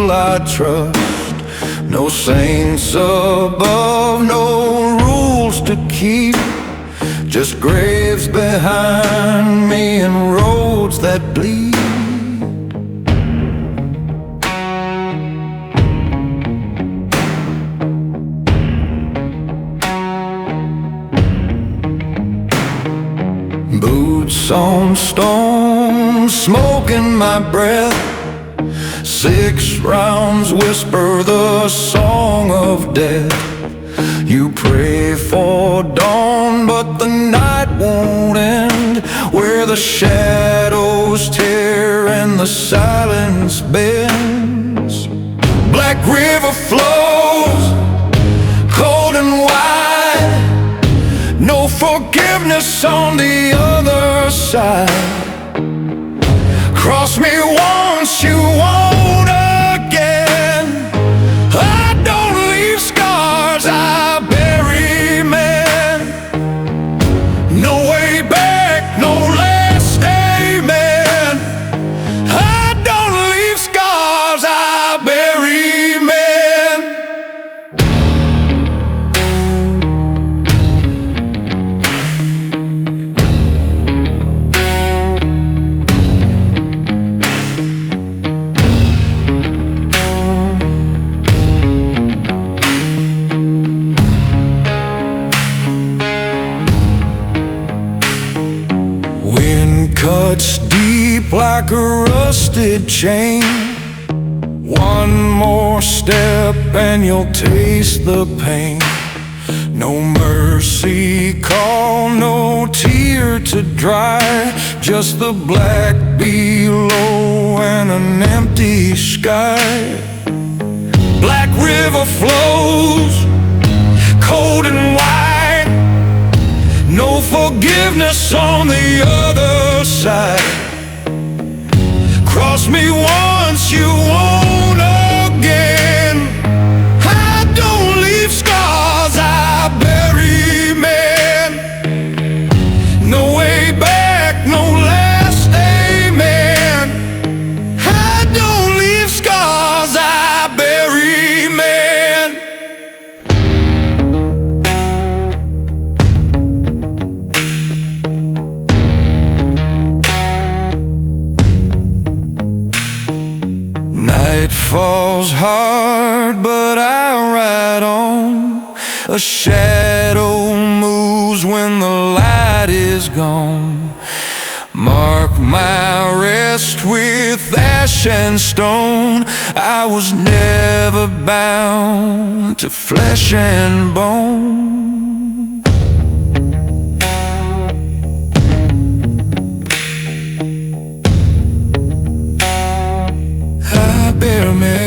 people I trust. No saints above, no rules to keep, just graves behind me and roads that bleed. Boots on stone, smoke in my breath. 6 rounds whisper the song of death. You pray for dawn, but the night won't end. Where the shadows tear and the silence bends. Black river flows, cold and wide. No forgiveness on the other side. Cross me once, you won't again. I don't leave scars, I bury men. No way back, no last amen. I don't leave scars, I bury men. Cuts deep like a rusted chain. One more step and you'll taste the pain. No mercy call, no tear to dry. Just the black below and an empty sky. Black river flows, cold and wide. No forgiveness on the other side. Cross me once, you won't again. I don't leave scars, I bury men. No way back, no last amen. I don't leave scars, I bury men. Night falls hard, but I ride on. A shadow moves when the light is gone. Mark my rest with ash and stone. I was never bound to flesh and bone. Bear me.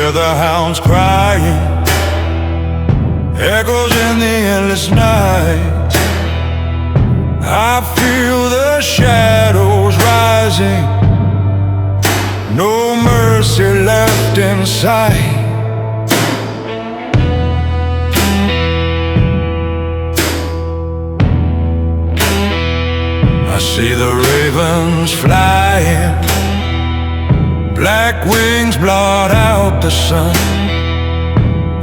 The hounds crying, echoes in the endless night. I feel the shadows rising, no mercy left in sight. I see the ravens flying, black wings blot out the sun.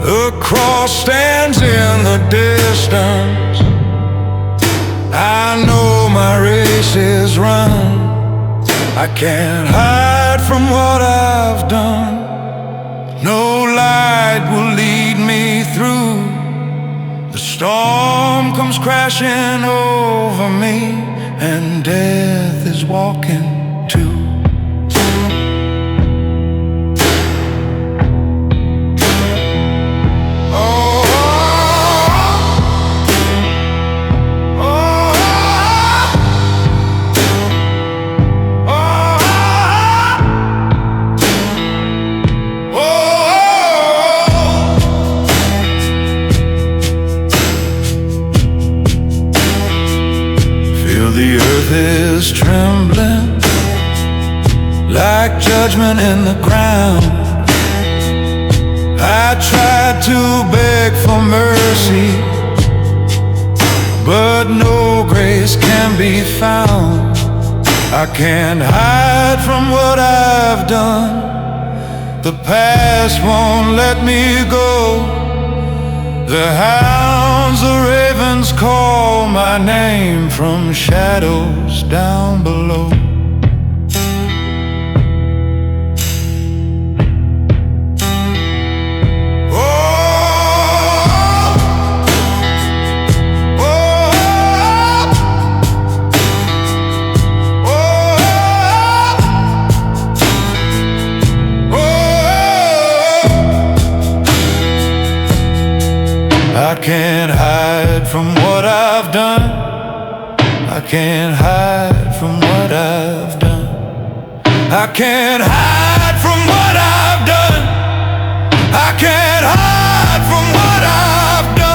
A cross stands in the distance. I know my race is run. I can't hide from what I've done. No light will lead me through. The storm comes crashing over me, and death is walking too. judgment in the ground. I tried to beg for mercy, but no grace can be found. I can't hide from what I've done. The past won't let me go. The hounds, the ravens call my name from shadows down below. I can't hide from what I've done. I can't hide from what I've done. I can't hide from what I've done. I can't hide from what I've done.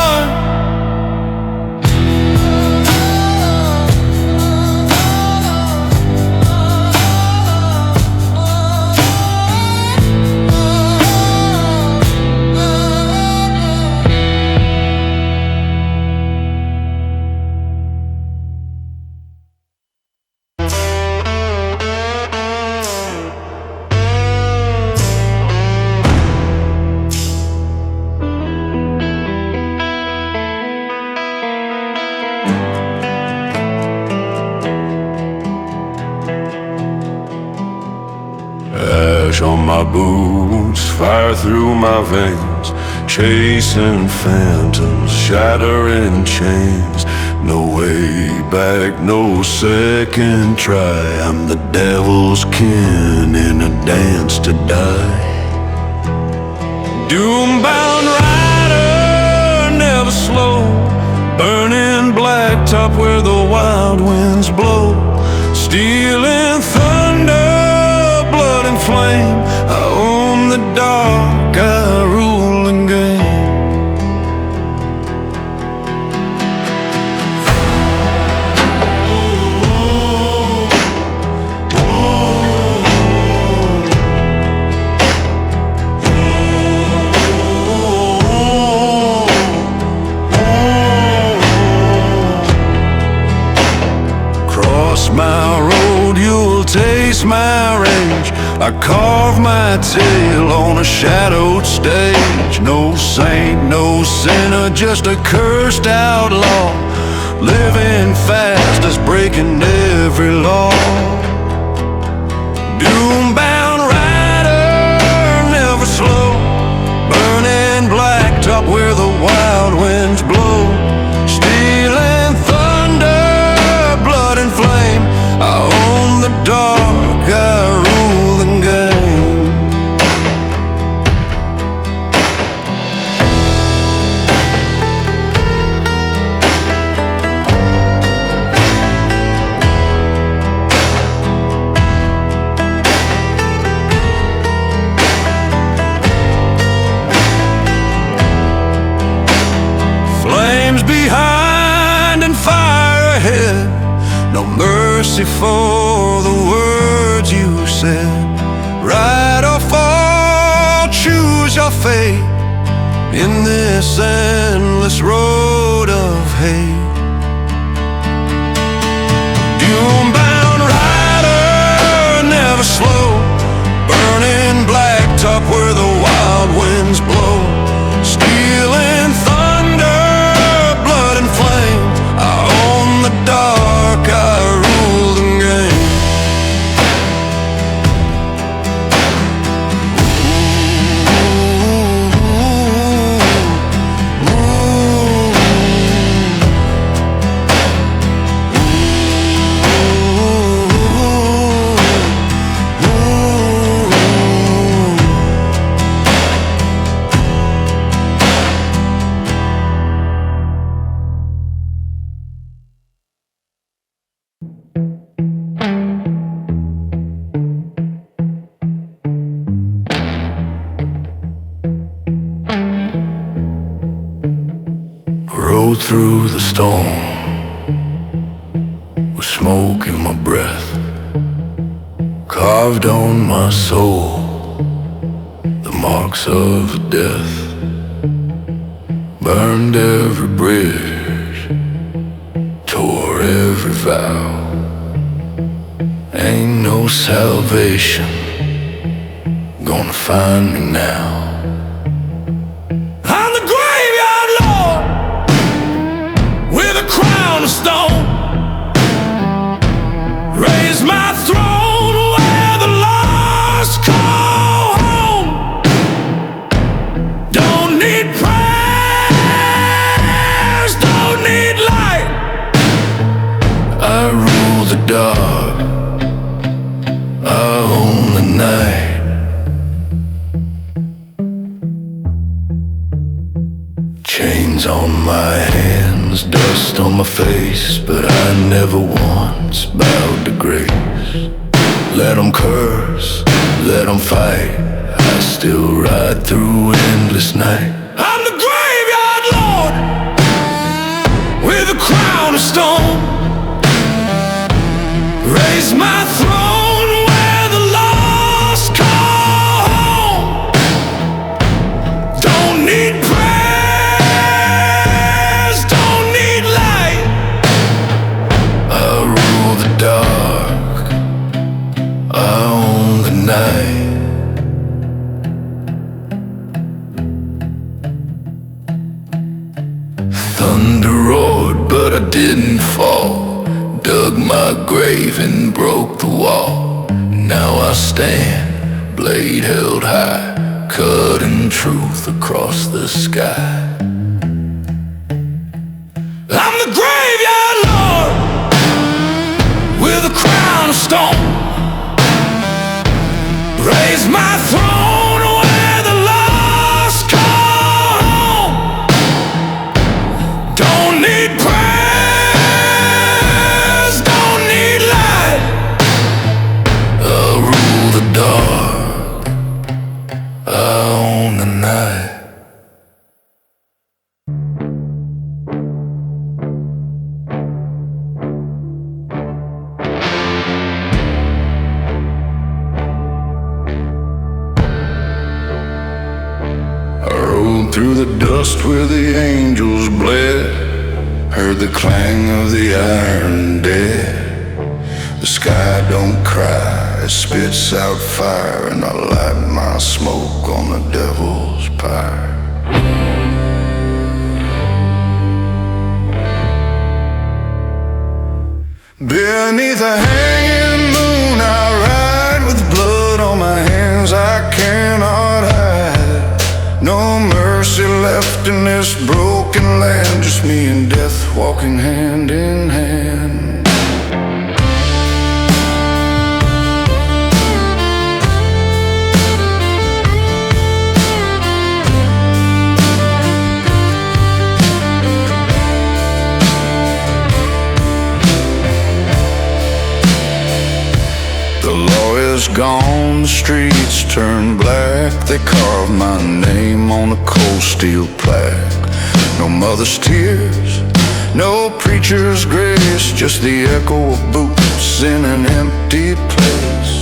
Ash on my boots, fire through my veins, chasing phantoms, shattering chains. No way back, no second try. I'm the devil's kin in a dance to die. Doom-bound rider, never slow, burning blacktop where the wild winds blow. Stealing thunder, blood and flame. I own the dark, I rule the game. Cross my road, you'll taste my rage. I carve my tale on a shadowed stage. No saint, no sinner, just a cursed outlaw, living fast as breaking every law. Doom-bound rider, never slow, burning blacktop where the wild winds blow. Stealing thunder, blood and flame. I own the dark, I rule the game. Flames behind and fire ahead. No mercy for the words you said. Right or fall, choose your fate in this endless road of hate. Doom-bound rider, never slow, burning blacktop where the wild winds blow. Stealing thunder, blood and flame. I own the dark, I rule the game. Rode through the storm with smoke in my breath, carved on my soul the marks of death, burned every bridge, tore every vow. Ain't no salvation gonna find me now. I'm the graveyard lord with a crown of stone. Raise my throne where the lost call home. Don't need prayers, don't need light. I rule the dark, I own the night. Chains on my hands, dust on my face, but I never once bowed to grace. Let them curse, let them fight, I still ride through endless night. I'm the graveyard lord with a crown of stone. Raise my throne where the lost call home. Don't need prayers, don't need light. I rule the dark, I own the night. Thunder roared, but I didn't fall. Dug my grave and broke the wall. Now I stand, blade held high, cutting truth across the sky. I'm the graveyard lord with a crown of stone. Raise my throne where the lost call home. Don't need prayers, don't need light. I rule the dark, I own the night. I rode through the dust where the angels bled, heard the clang of the iron dead. The sky don't cry, it spits out fire, and I light my smoke on the devil's pyre. Beneath a hanging moon I ride with blood on my hands I cannot hide. No mercy left in this broken land, just me and death walking hand in hand. The law is gone, the streets turn black. They carve my name on a cold steel plaque. No mother's tears, no preacher's grace, just the echo of boots in an empty place.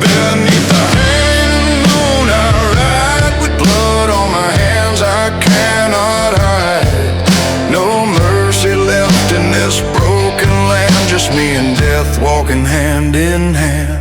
Beneath the hanging moon I ride with blood on my hands I cannot hide. No mercy left in this broken land, just me and death walking hand in hand.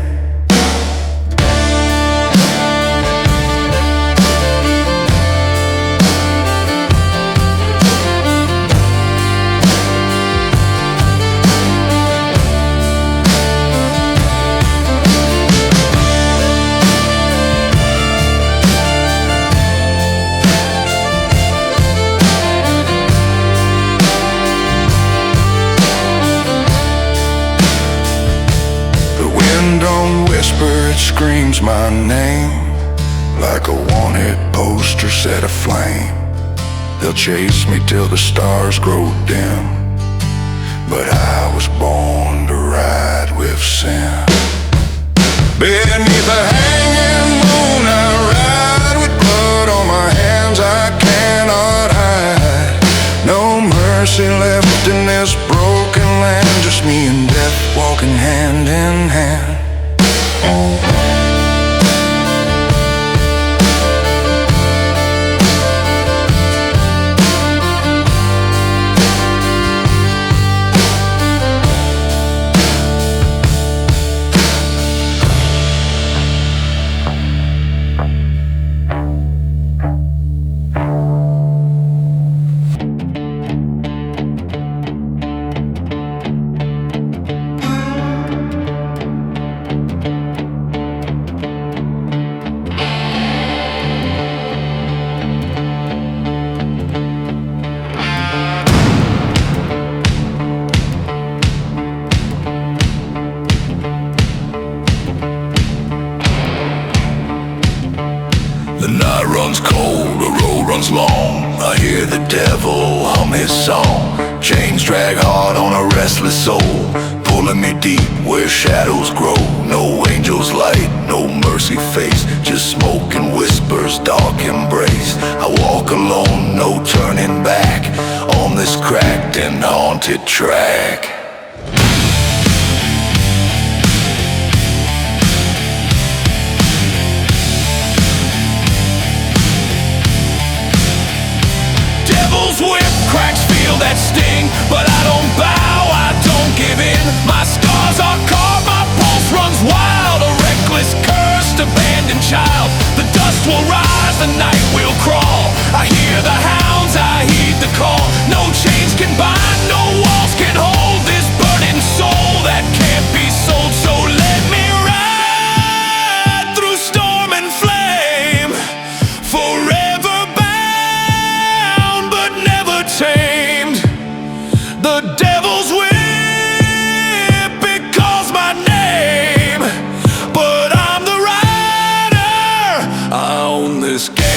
It screams my name like a wanted poster set aflame. They'll chase me till the stars grow dim, but I was born to ride with sin. Beneath the hanging moon I ride with blood on my hands I cannot hide. No mercy left in this broken land, just me and death walking walking hand in hand. The night runs cold, the road runs long. I hear the devil hum his song. Chains drag hard on a restless soul, pulling me deep where shadows grow. No angel's light, no mercy face, just smoke and whispers, dark embrace. I walk alone, no turning back, on this cracked and haunted track. Whip cracks feel that sting, but I don't bow, I don't give in. My scars are carved, my pulse runs wild, a reckless, cursed, abandoned child. The dust will rise, the night will crawl. I hear the hounds, I heed the call. No chains can bind, no walls can hold this burning soul that can't be sold. So let me ride through storm and flame, forever tamed. The devil's whip, it calls my name, but I'm the rider, I own this game.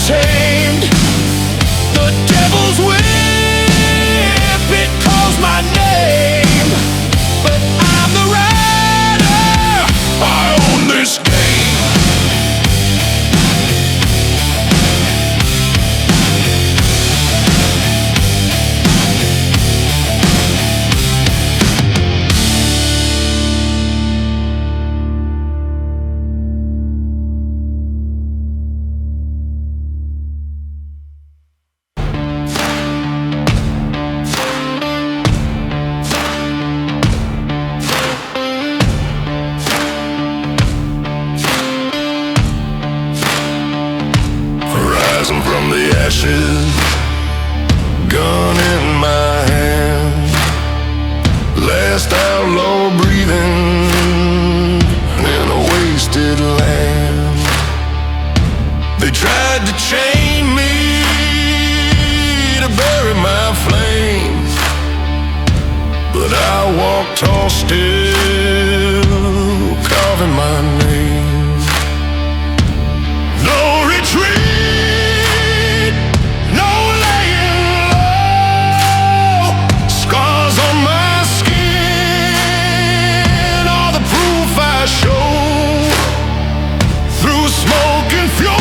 Tamed. The devil's whip, it calls my name, but I'm the rider, I own this game. Rising from the ashes, gun in my hand, last outlaw breathing in a wasted land. They tried to chain me to bury my flame, but I walk tall still, carving my name. No retreat, smoke and fury.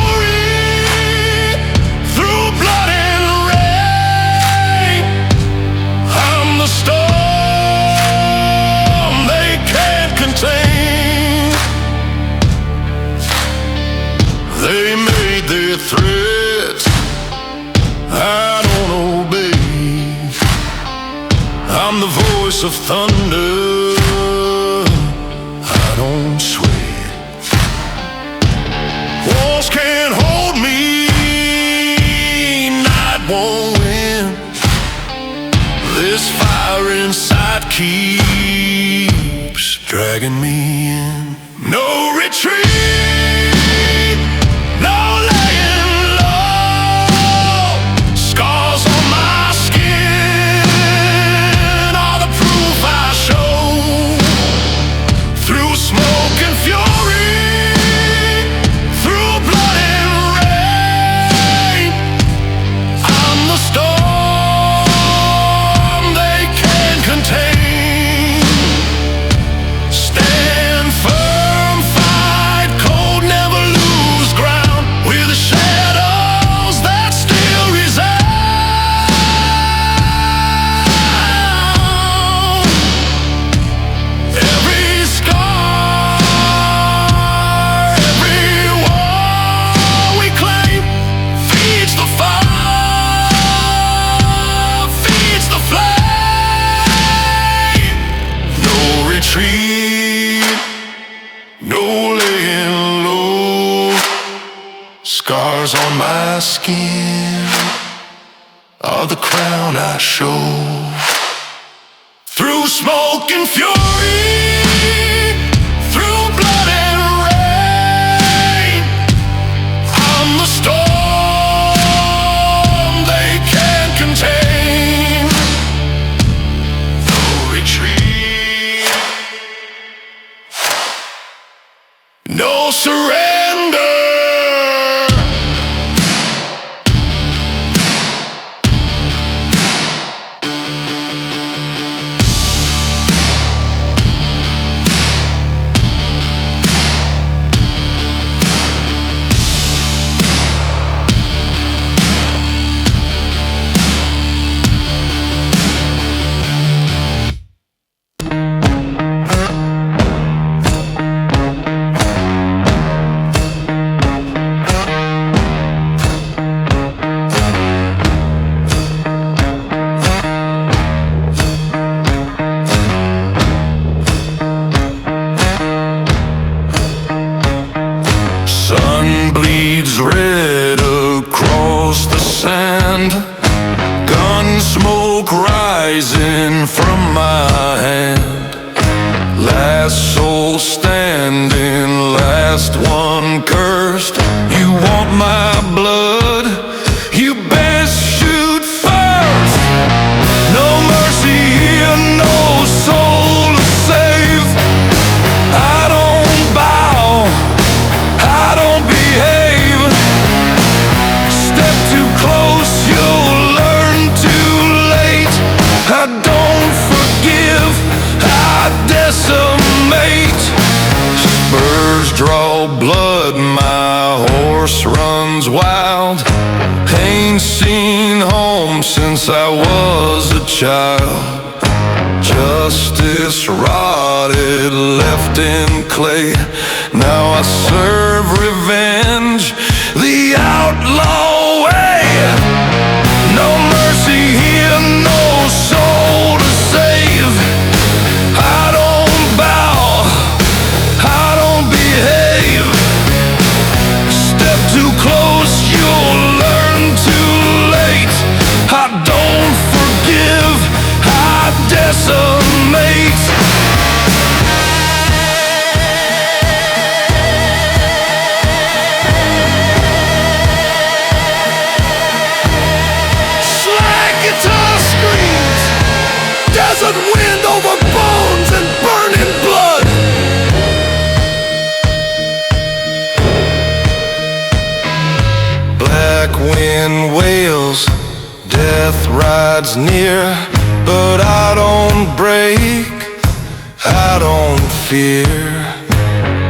I'm the voice of thunder, I don't sway. Walls can't hold me, night won't win. This fire inside keeps dragging me in. No retreat, no laying low. Scars on my skin are the proof I show. Through smoke and fury, through blood and rain, I'm the storm they can't contain. Stand firm, fight cold, never lose ground. We're the shadows that still resound. Every scar, every war we claim feeds the fire, feeds the flame. No retreat, no laying low. Scars on my skin are the crown I show. Through smoke and fury, through blood and rain, I'm the storm they can't contain. No retreat, no surrender. Sun bleeds red across the sand, gun smoke rising from my hand. Last soul standing, last one cursed. You want my blood? You best shoot first. No mercy here, no soul to save. I don't bow, I don't behave. Step too close, you'll learn too late. I don't forgive, I decimate. Spurs draw blood, my horse runs wild. Ain't seen home since I was a child. Justice rotted, left in clay. Now I serve revenge the outlaw way. No mercy here, no soul to save. I don't bow, I don't behave. Step too close, you'll learn too late. I don't forgive, I decimate. Slide guitar screams, desert wind over bones and burning blood. Black wind wails, death rides near, but I don't break, I don't fear.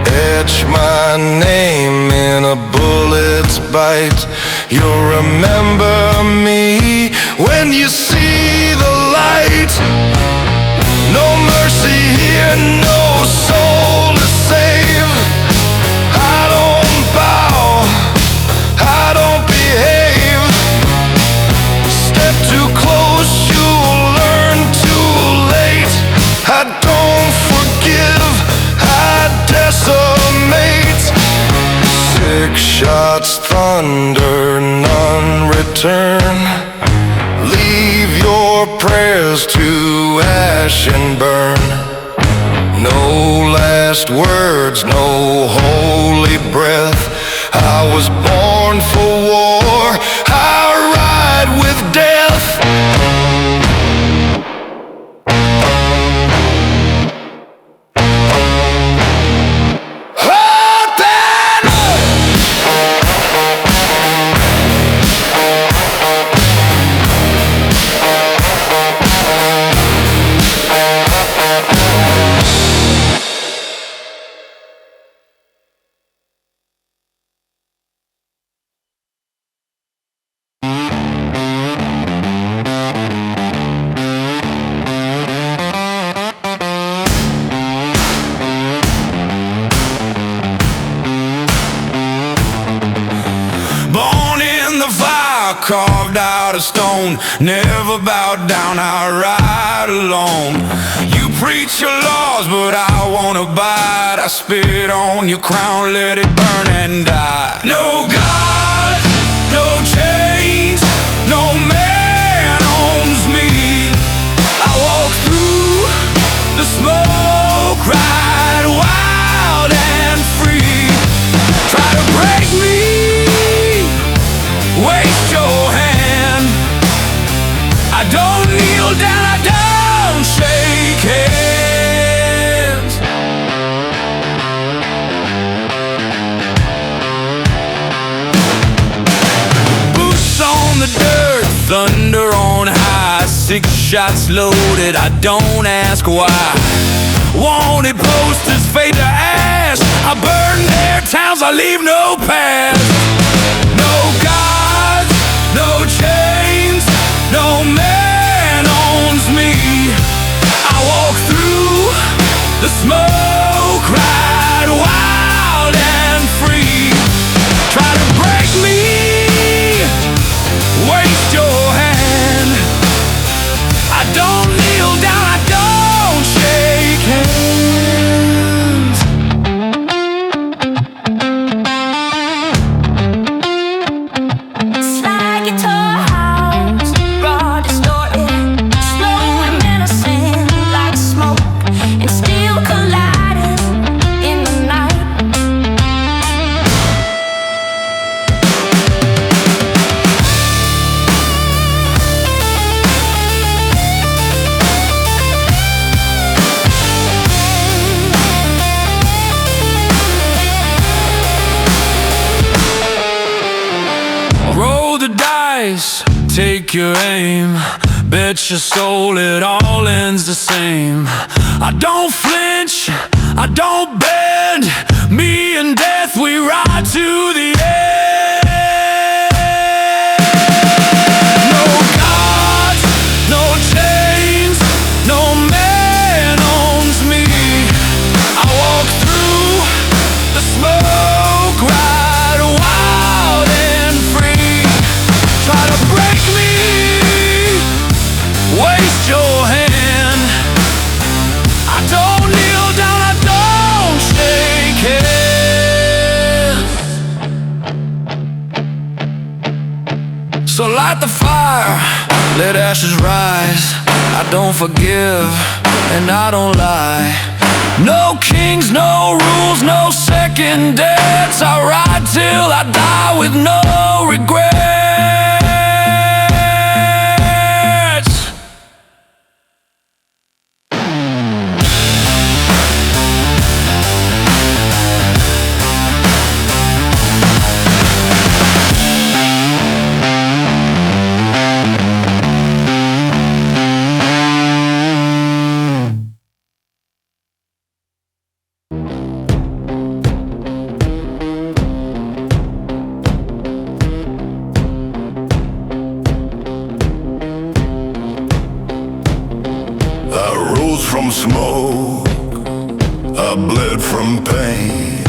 Etch my name in a bullet's bite. You'll remember me when you see the light. No mercy here, no soul to save. I don't bow, I don't behave. Step too close, you'll learn too again. Leave your prayers to ash and burn. No last words, no holy breath. I was born for war, I ride with death. Carved out of stone, never bowed down, I ride alone. You preach your laws, but I won't abide. I spit on your crown, let it burn and die. No God, no chains, no man owns me. I walk through the smoke, ride wild and free. Try to break me, waste your hand. I don't kneel down, I don't shake hands. Boots on the dirt, thunder on high, 6 shots loaded, I don't ask why. Wanted posters fade to ash, I burn their towns, I leave no past. No God, no chains, no man owns me. I walk through the smoke, ride wild and free. Try to break me, waste your hand. I don't kneel down, I don't shake hands. Slide guitar house, raw distorted, slow and menacing like smoke, and still colliding in the night. Roll the dice, take your aim. Bet your soul it all ends the same. I don't flinch, I don't bend. Me and death, we ride to the end. No gods, no chains, no man owns me. I walk through the smoke, ride wild and free. Try to break me, waste your hand. I don't kneel down, I don't shake hands. So light the fire, let ashes rise. I don't forgive and I don't lie. No kings, no rules, no second debts. I ride till I die with no regrets. From smoke, I bled from pain.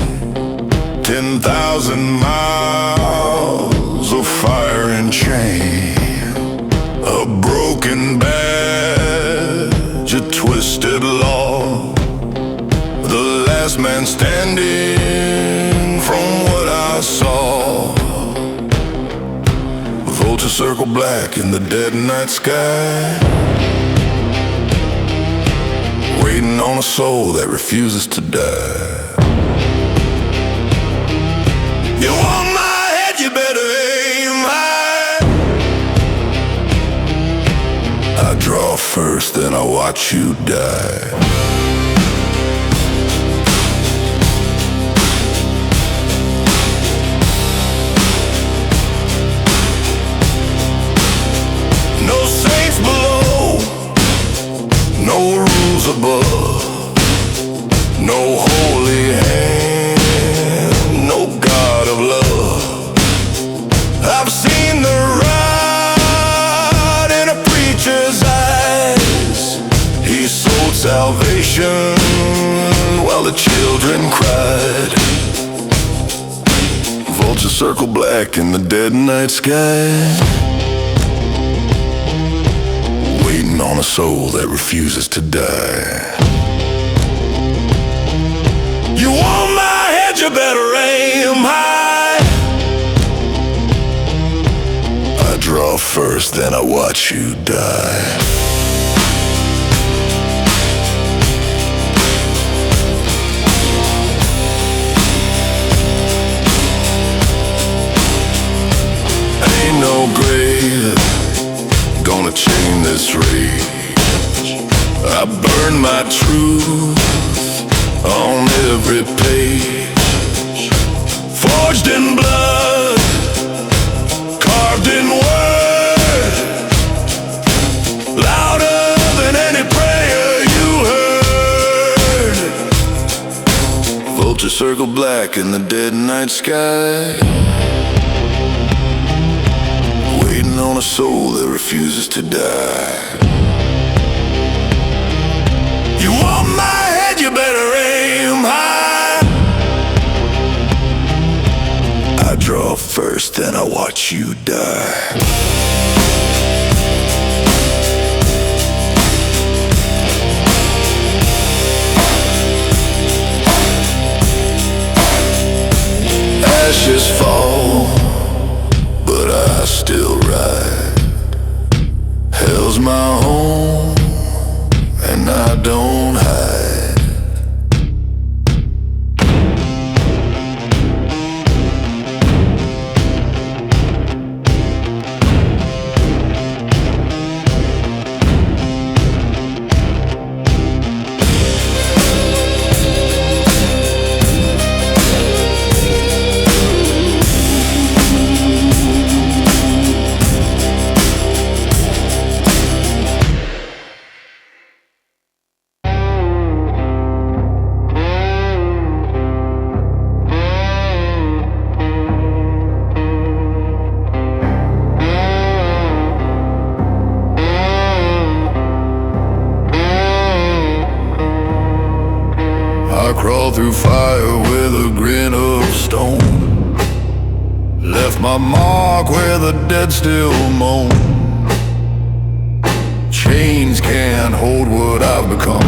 10,000 miles of fire and chain. A broken badge, a twisted law. The last man standing from what I saw. Vultures circle black in the dead night sky, waiting on a soul that refuses to die. You want my head, you better aim high. I draw first, then I watch you die. No saints below, no rules above, no holy hand, no God of love. I've seen the rot in a preacher's eyes. He sold salvation while the children cried. Vultures circle black in the dead night sky, waiting on a soul that refuses to die. You want my head, you better aim high. I draw first, then I watch you die. Ain't no grave gonna chain this rage. I burn my truth on every page, forged in blood, carved in word, louder than any prayer you heard. Vultures circle black in the dead night sky, waiting on a soul that refuses to die. You want my head, you better aim high. I draw first, then I watch you die. Ashes fall, but I still ride. Hell's my home, and I don't hide. I crawled through fire with a grin of stone, left my mark where the dead still moan. Chains can't hold what I've become.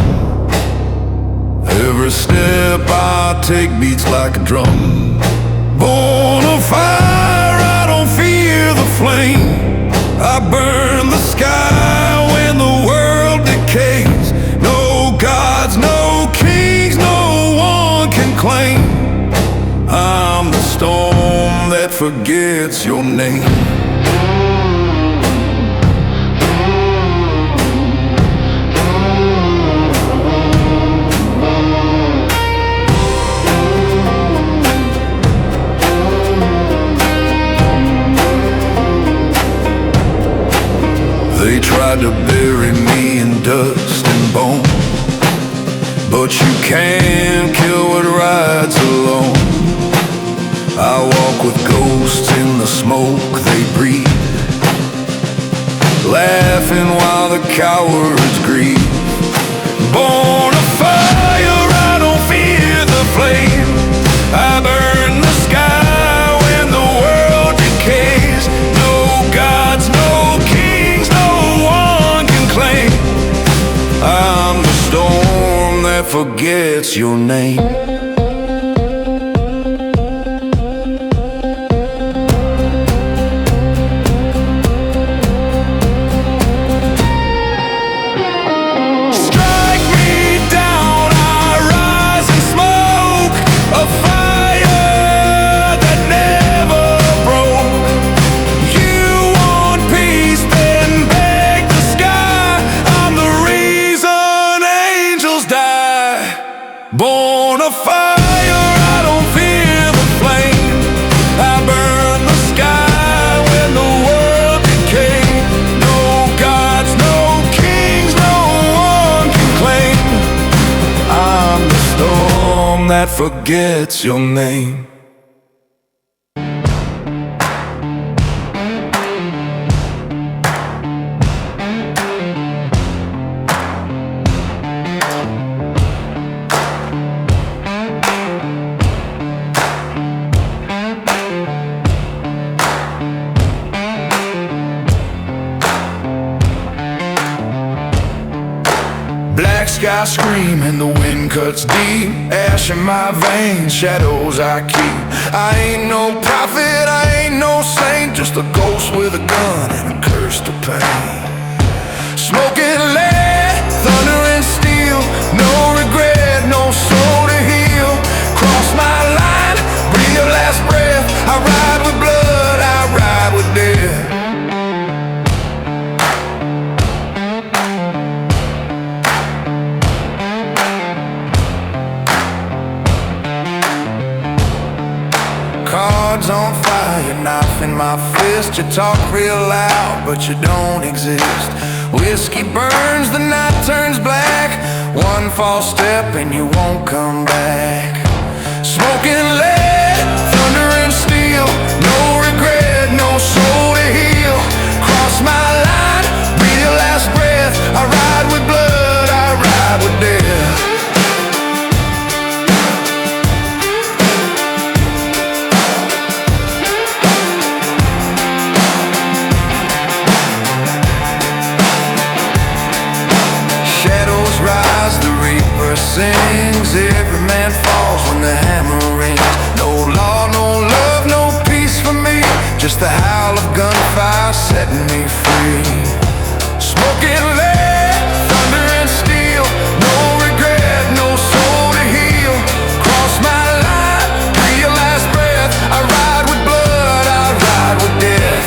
Every step I take beats like a drum. Born of fire, I don't fear the flame. I burn the sky when the world decays. No gods, no kings, no one can claim. I'm the storm that forgets your name. They tried to bury me in dust and bone, but you can't kill what rides alone. I walk with ghosts in the smoke they breathe, laughing while the cowards grieve. Born of fire, I don't fear the flame. I burn the sky when the world decays. No gods, no kings, no one can claim. I'm the storm that forgets your name. forgets your name. Black sky screaming, the wind cuts deep. Ash in my veins, shadows I keep. I ain't no prophet, I ain't no saint, just a ghost with a gun and a curse to pain. Smoking lead, thunder and steel, no regret, no soul to heal. Cross my line, breathe your last breath. I ride with blood, I ride with death. Cards on fire, knife in my fist. You talk real loud, but you don't exist. Whiskey burns, the night turns black. One false step and you won't come back. Smoking lead, thunder and steel, no regret, no soul to heal. Cross my line, breathe your last breath. I ride with blood, I ride with death. Sings, every man falls when the hammer rings. No law, no love, no peace for me, just the howl of gunfire setting me free. Smoking lead, thunder and steel, no regret, no soul to heal. Cross my line, breathe your last breath. I ride with blood, I ride with death.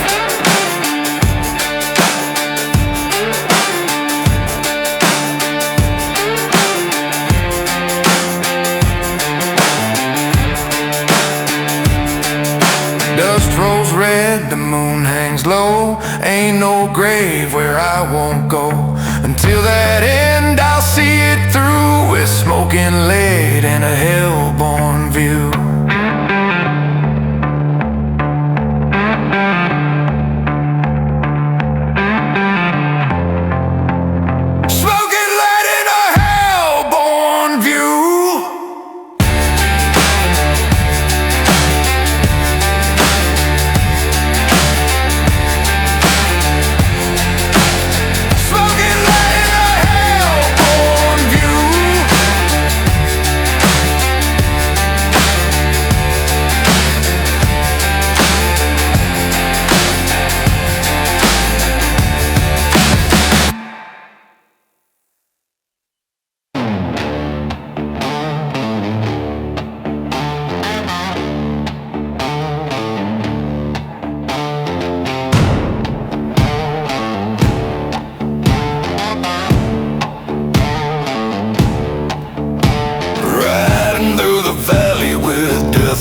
Dust rolls red, the moon hangs low. Ain't no grave where I won't go. Until that end, I'll see it through with smoking lead and a hellborn view. Smoking lead and a hellborn view.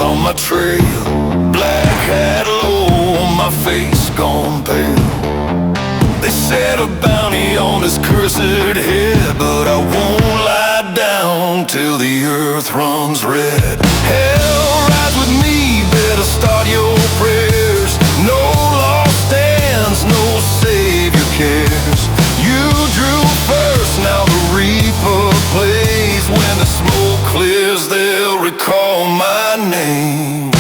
On my trail, black hat low, my face gone pale. They set a bounty on this cursed head, but I won't lie down till the earth runs red. Hell rides with me, better start your prayers. No law stands, no savior cares. You drew first, now the reaper plays. When the smoke clears, they'll recall my name.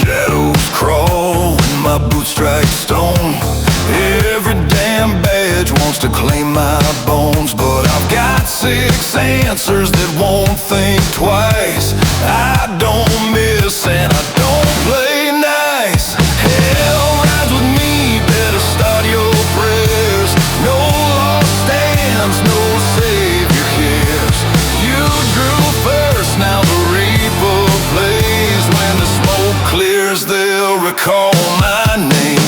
Shadows crawl when my boots strike stone. Every damn badge wants to claim my bones, but I've got 6 answers that won't think twice. I don't miss and I don't play nice. Hell rides with me, better start your prayers. No law stands, no savior cares. You drew first, now the reaper plays. When the smoke clears, they'll recall my name.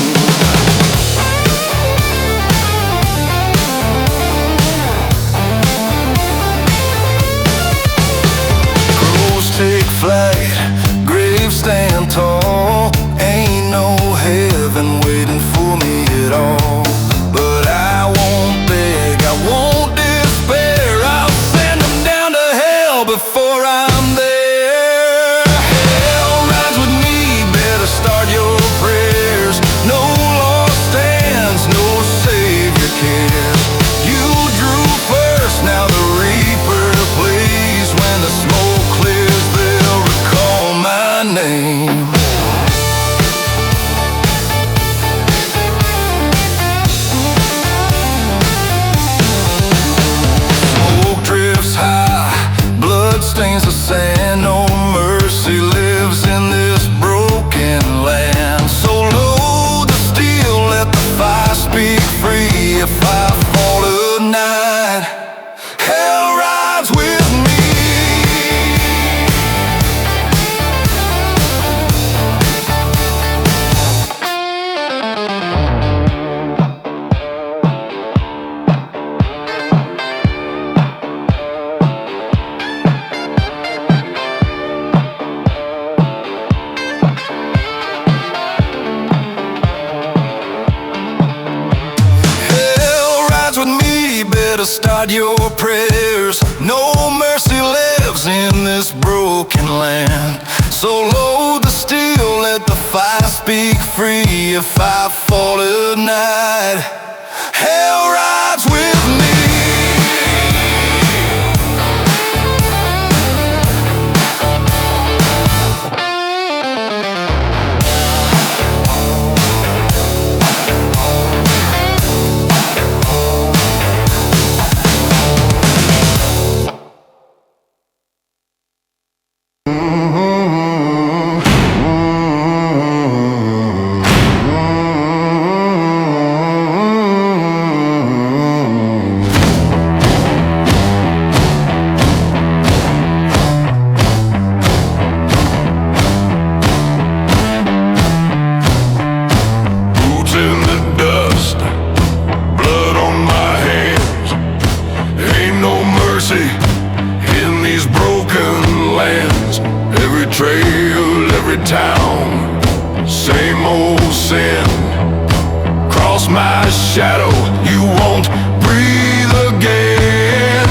to start your prayers. No mercy lives in this broken land. So load the steel, let the fire speak free. If I fall tonight, hell rides with me. Trail, every town, same old sin. Cross my shadow, you won't breathe again.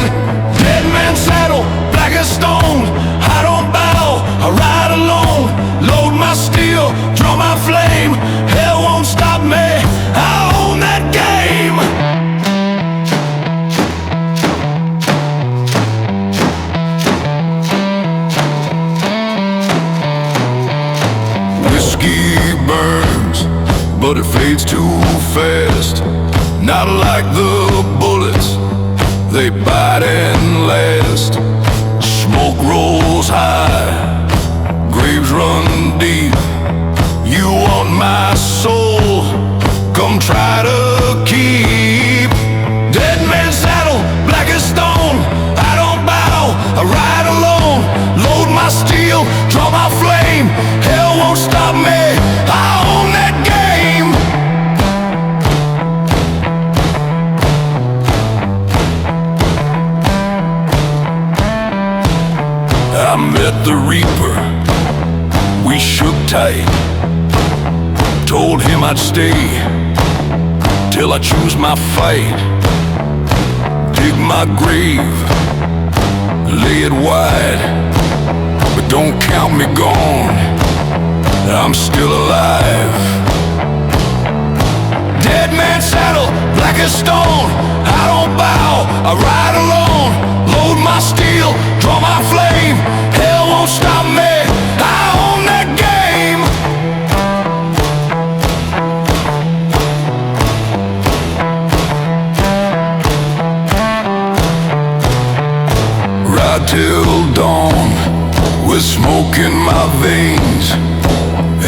Dead man's saddle, black as stone. I don't bow, I ride alone. Load my steel, draw my flame. Hell won't stop me, I own that game. Burns, but it fades too fast. Not like the bullets, they bite and last. Smoke rolls high, graves run deep. You want my soul, come try to keep. Dead man's saddle, black as stone. I don't bow, I ride alone. Load my steel, draw my flame. Hell won't stop me, I own that game. I met the Reaper, we shook tight. Told him I'd stay till I choose my fight. Dig my grave, lay it wide, but don't count me gone, I'm still alive. Dead man's saddle, black as stone. I don't bow, I ride alone. Load my steel, draw my flame. Hell won't stop me, I own that game. Ride till dawn, with smoke in my veins.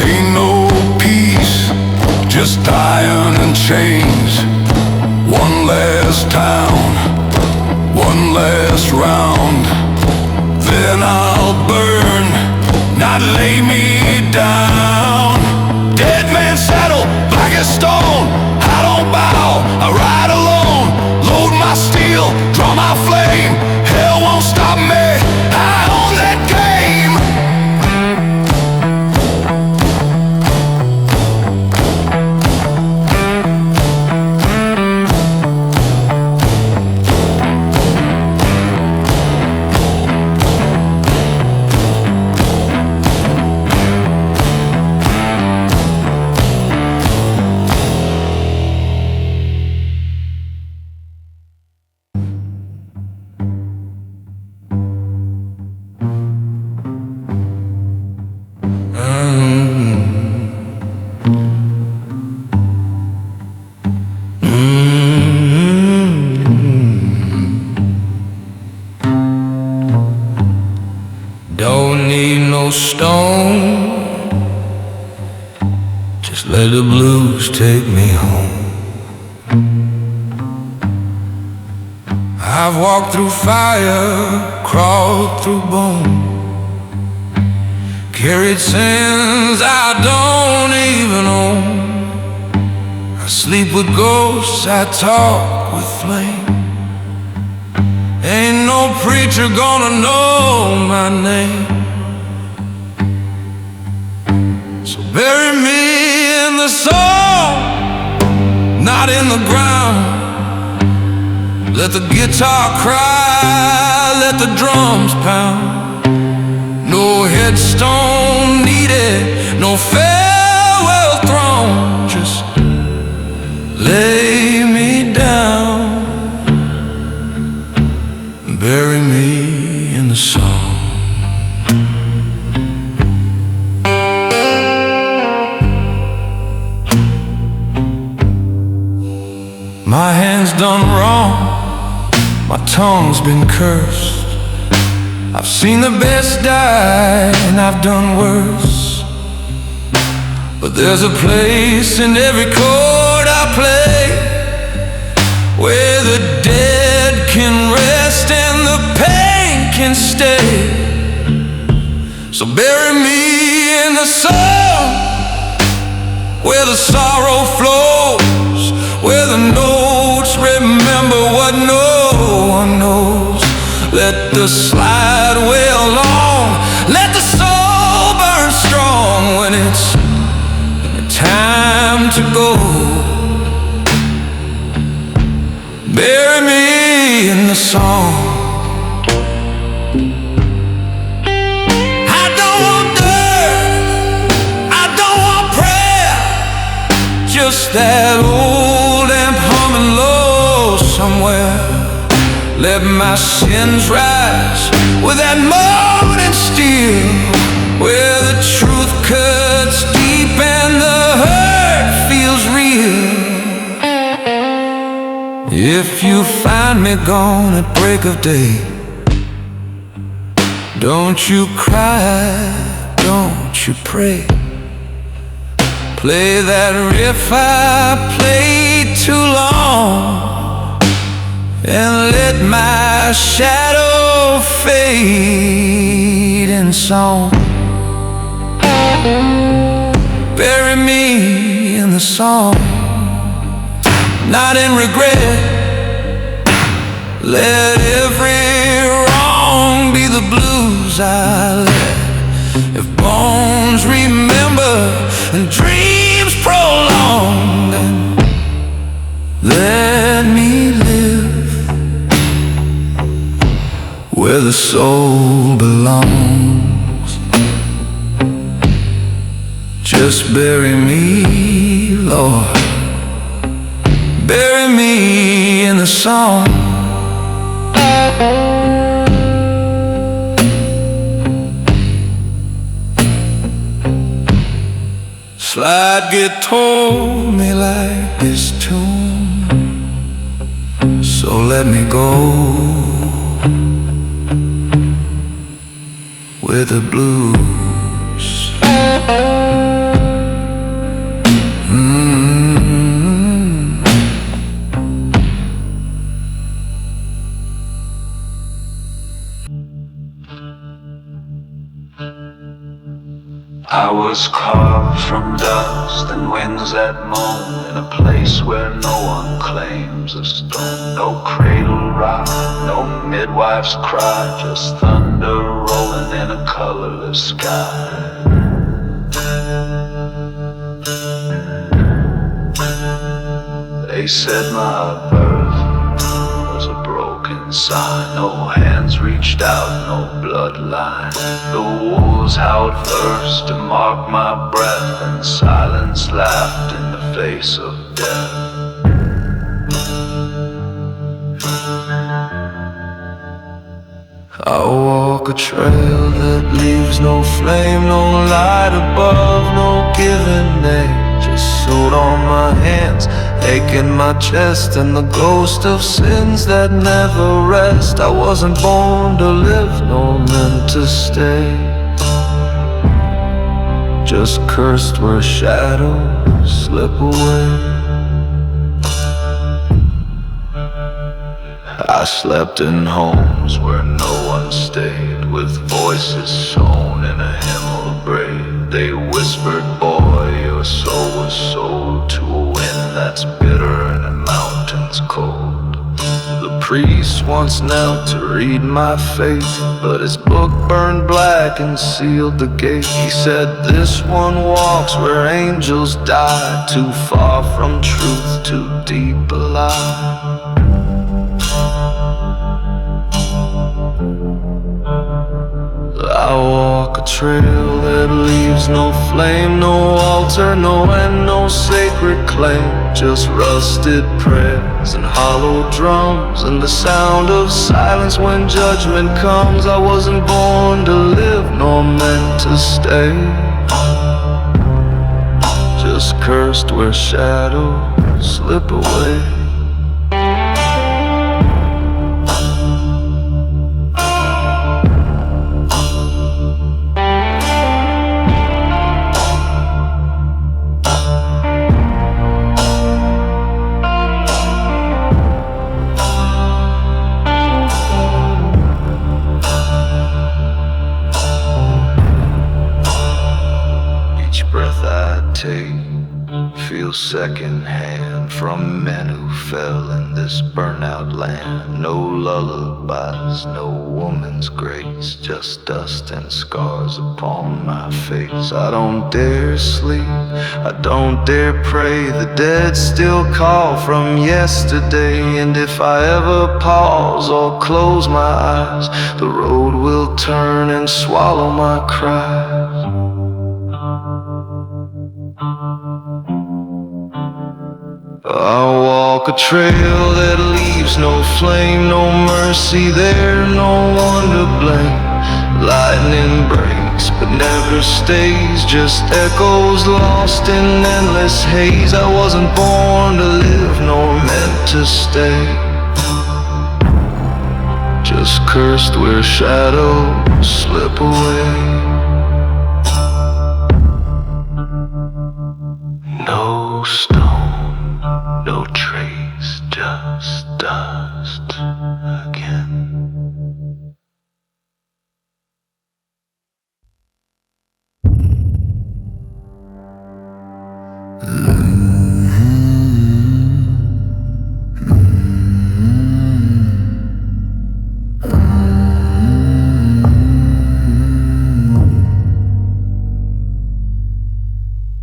Ain't no peace, just iron and chains. One last town, one last round, then I'll burn, not lay me down. Dead man's saddle, black as stone. I don't bow, I ride alone. Load my steel, draw my flame. Hell won't stop me, I own that game. Don't need no stone, just let the blues take me home. I've walked through fire, crawled through bone, carried sins I don't even own. I sleep with ghosts, I talk with flame. Ain't no preacher gonna know my name. So bury me in the soul, not in the ground. Let the guitar cry, let the drums pound. No headstone needed, no farewell throne. Just lay me down, bury me in the song. My hand's done wrong, my tongue's been cursed. I've seen the best die and I've done worse. But there's a place in every chord I play where the dead can rest and the pain can stay. So bury me in the sun, where the sorrow flows, where the notes remember what no one knows. Let the slide wail long, let the soul burn strong when it's time to go. Bury me in the song. I don't want dirt, I don't want prayer, just that old amp humming low somewhere. Let my sins rise with that moaning steel, where the truth cuts deep and the hurt feels real. If you find me gone at break of day, don't you cry, don't you pray. Play that riff I played too long, and let my shadow fade in song. Bury me in the song, not in regret. Let every wrong be the blues I let. If bones remember and dreams prolong, then let me live where the soul belongs. Just bury me, Lord, bury me in the song. Slide guitar me like this tune, so let me go with the blues. I was carved from dust and winds that moan, in a place where no one claims a stone. No cradle rock, no midwife's cry, just thunder rolling in a colorless sky. They said my birth was a broken sign. No hands reached out, no bloodline. The wolves howled first to mark my breath, and silence laughed in the face of death. I walk a trail that leaves no flame, no light above, no given name. Just sewed on my hands, ache in my chest, and the ghost of sins that never rest. I wasn't born to live, nor meant to stay, just cursed where shadows slip away. I slept in homes where no one stayed, with voices sewn in a hymn of braid. They whispered, boy, your soul was sold to a wind that's bitter and a mountain's cold. The priest once knelt to read my fate, but his book burned black and sealed the gate. He said, this one walks where angels die, too far from truth, too deep a lie. I walk a trail that leaves no flame, no altar, no end, no sacred claim. Just rusted prayers and hollow drums and the sound of silence when judgment comes. I wasn't born to live nor meant to stay, just cursed where shadows slip away. Feel secondhand from men who fell in this burnout land. No lullabies, no woman's grace, just dust and scars upon my face. I don't dare sleep, I don't dare pray. The dead still call from yesterday. And if I ever pause or close my eyes, the road will turn and swallow my cries. I walk a trail that leaves no flame, no mercy there, no one to blame. Lightning breaks but never stays, just echoes lost in endless haze. I wasn't born to live nor meant to stay, just cursed where shadows slip away. No stone, no trace, just dust again.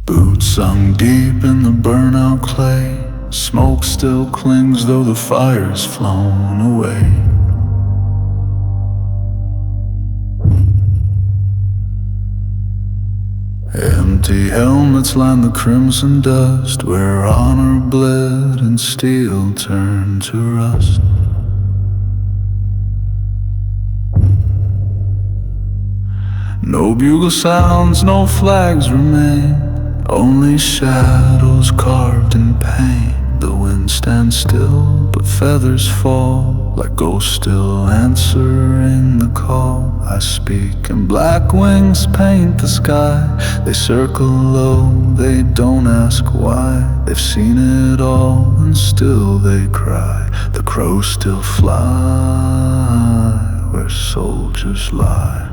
Boots sunk deep in the burnout clay. Smoke still clings though the fire's flown away. Empty helmets line the crimson dust, where honor bled and steel turned to rust. No bugle sounds, no flags remain, only shadows carved in pain. The wind stands still, but feathers fall, like ghosts still answering the call. I speak, and black wings paint the sky. They circle low, they don't ask why. They've seen it all, and still they cry. The crows still fly where soldiers lie.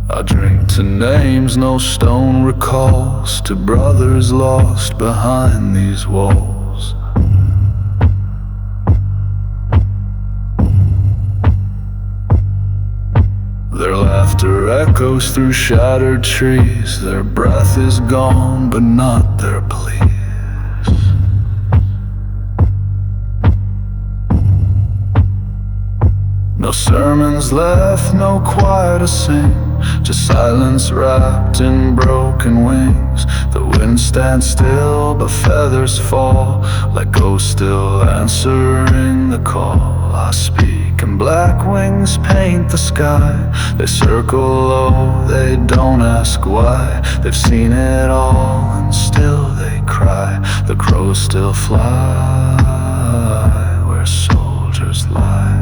I drink to names no stone recalls, to brothers lost behind these walls. Their laughter echoes through shattered trees. Their breath is gone, but not their pleas. No sermons left, no choir to sing, just silence wrapped in broken wings. The wind stands still, but feathers fall, like ghosts still answering the call. I speak, and black wings paint the sky. They circle low, they don't ask why. They've seen it all, and still they cry. The crows still fly where soldiers lie.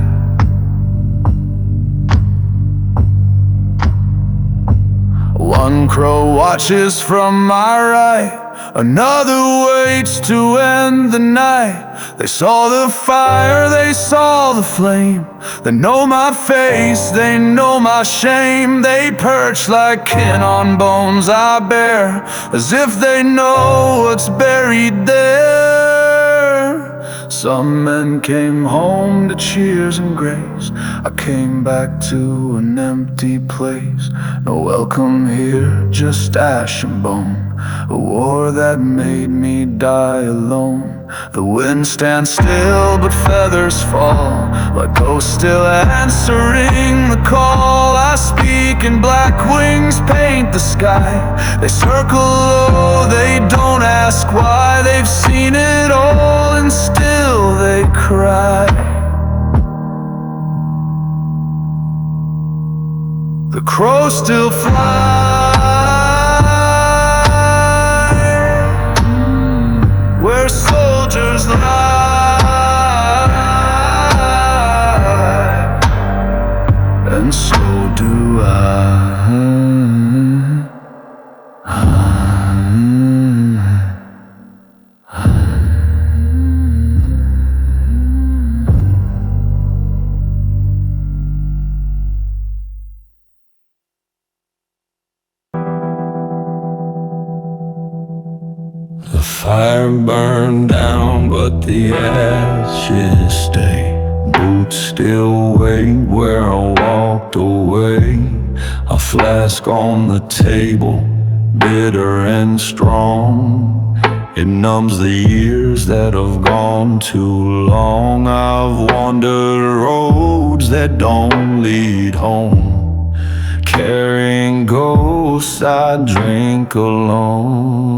One crow watches from my right, another waits to end the night. They saw the fire, they saw the flame. They know my face, they know my shame. They perch like kin on bones I bear, as if they know what's buried there. Some men came home to cheers and grace. I came back to an empty place. No welcome here, just ash and bone. A war that made me die alone. The wind stands still, but feathers fall, like ghosts still answering the call. I speak and black wings paint the sky. They circle low, they don't ask why. They've seen it all and still they cry. The crows still fly where soldiers lie, and so do I. The fire burned down, but the ashes stay. Boots still wait where I walked away. A flask on the table, bitter and strong. It numbs the years that have gone too long. I've wandered roads that don't lead home, carrying ghosts I drink alone.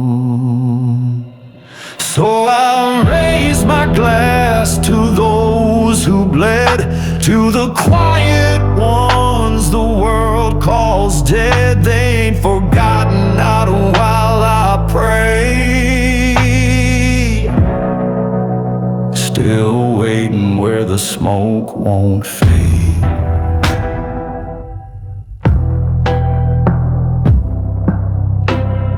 So I raise my glass to those who bled, to the quiet ones the world calls dead. They ain't forgotten, not while I pray. Still waiting where the smoke won't fade.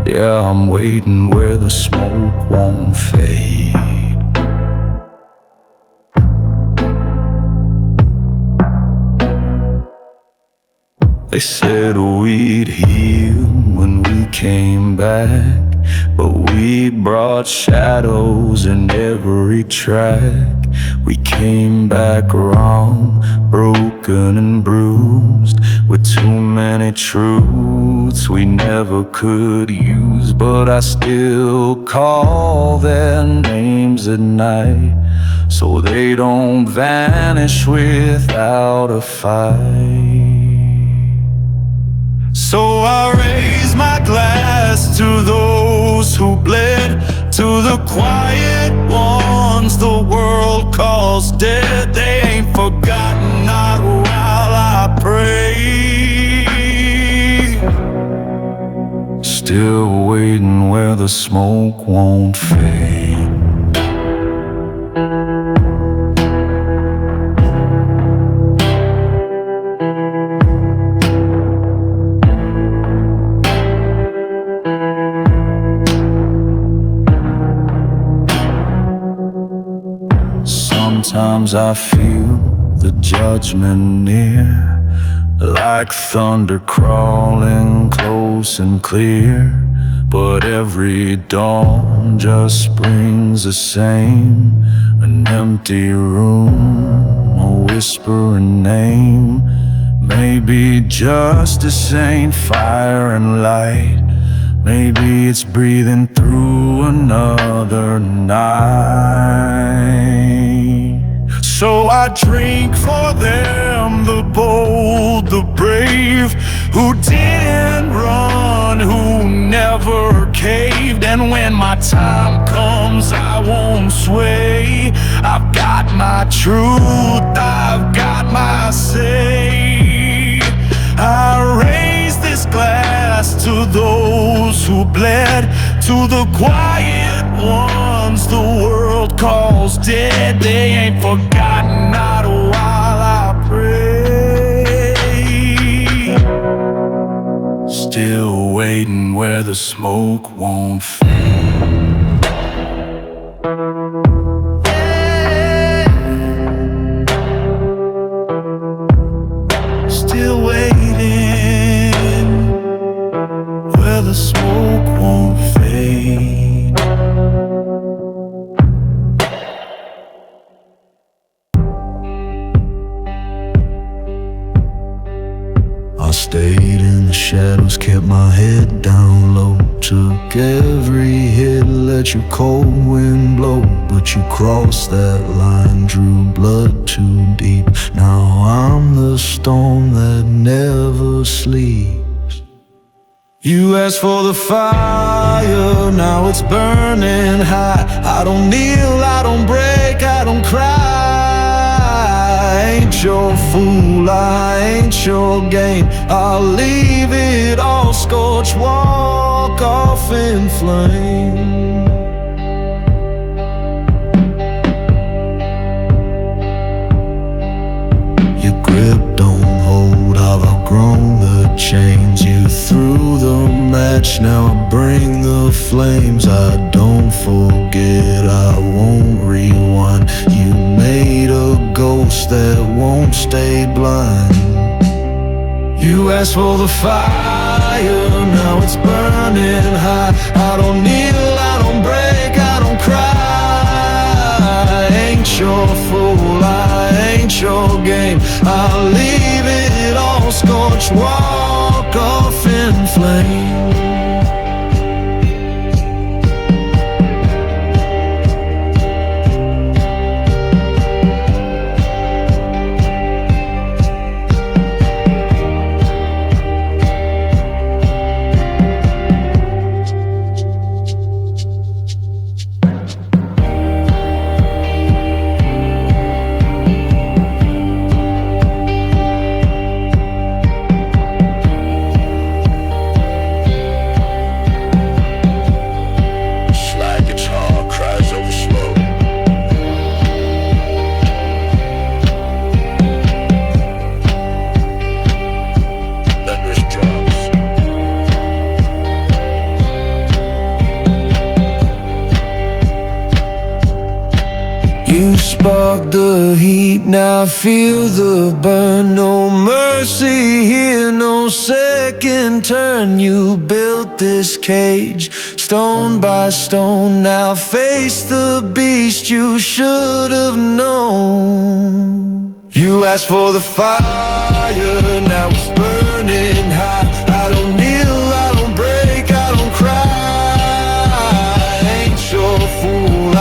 Yeah, I'm waiting where the smoke won't fade. They said we'd heal when we came back, but we brought shadows in every track. We came back wrong, broken and bruised, with too many truths we never could use. But I still call their names at night, so they don't vanish without a fight. So I raise my glass to those who bled, to the quiet ones the world calls dead. They ain't forgotten, not while I pray. Still waiting where the smoke won't fade. Sometimes I feel the judgment near, like thunder crawling close and clear. But every dawn just brings the same, an empty room, a whispering name. Maybe justice ain't fire and light, maybe it's breathing through another night. So I drink for them, the bold, the brave, who didn't run, who never caved. And when my time comes, I won't sway. I've got my truth, I've got my say. I raise this glass to those who bled, to the quiet ones the world calls dead. They ain't forgotten, not while I pray. Still waiting where the smoke won't fade. Still waiting where the smoke won't fade. shadows, kept my head down low. Took every hit, let your cold wind blow. But you crossed that line, drew blood too deep. Now I'm the storm that never sleeps. You asked for the fire, now it's burning high. I don't kneel, I don't break, I don't cry. I ain't your fool, I ain't your game. I'll leave it all scorched, walk off in flame. Your grip don't hold, I've outgrown the chains. You threw the match, now I bring the flames. I don't forget, I won't rewind. You made a ghost that won't stay blind. You asked for the fire, now it's burning high. I don't kneel, I don't break, I don't cry. I ain't your fool, I ain't your game. I'll leave it all scorched, walk off in flames. You sparked the heat, now feel the burn. No mercy here, no second turn. You built this cage, stone by stone. Now face the beast you should have known. You asked for the fire, now it's burning high. I don't kneel, I don't break, I don't cry. I ain't your fool, I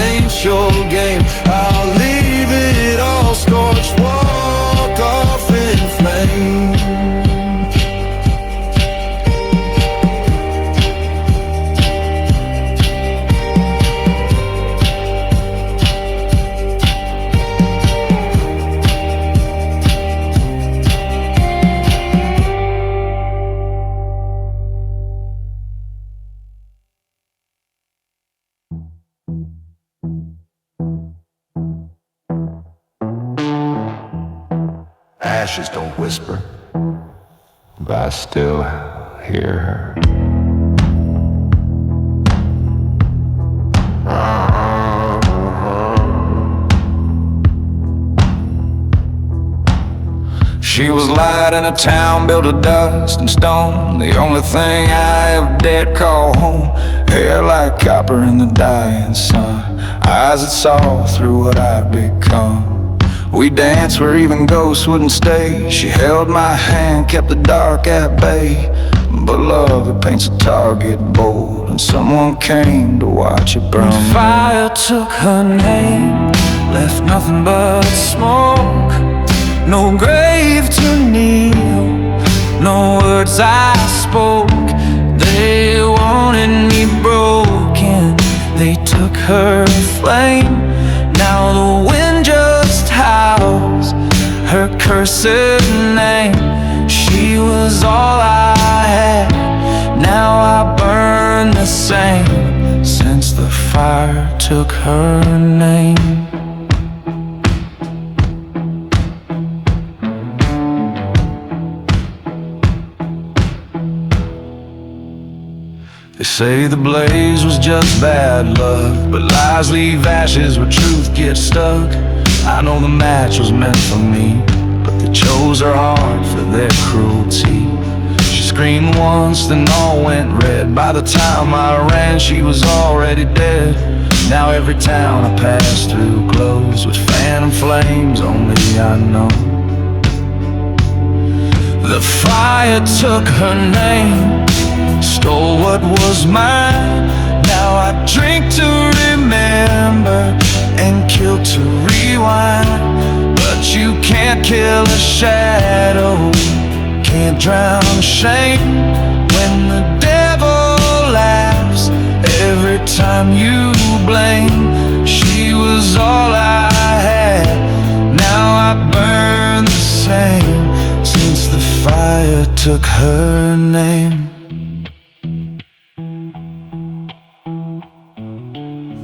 ain't your game. I'll leave it all scorched, walk off in flames. Ashes don't whisper, but I still hear her. She was light in a town built of dust and stone. The only thing I ever dared call home. Hair like copper in the dying sun, eyes that saw through what I'd become. We danced where even ghosts wouldn't stay. She held my hand, kept the dark at bay. But love, it paints a target bold, and someone came to watch it burn. When fire took her name, left nothing but smoke. No grave to kneel, no words I spoke. They wanted me broken, they took her flame. Now the wind just howls her cursed name. She was all I had, now I burn the same. Since the fire took her name. They say the blaze was just bad luck, but lies leave ashes where truth gets stuck. I know the match was meant for me, but they chose her heart for their cruelty. She screamed once, then all went red. By the time I ran, she was already dead. Now every town I pass through glows with phantom flames only I know. The fire took her name, stole what was mine. Now I drink to remember and kill to rewind. But you can't kill a shadow, can't drown shame. When the devil laughs every time you blame, she was all I had. Now I burn the same, since the fire took her name.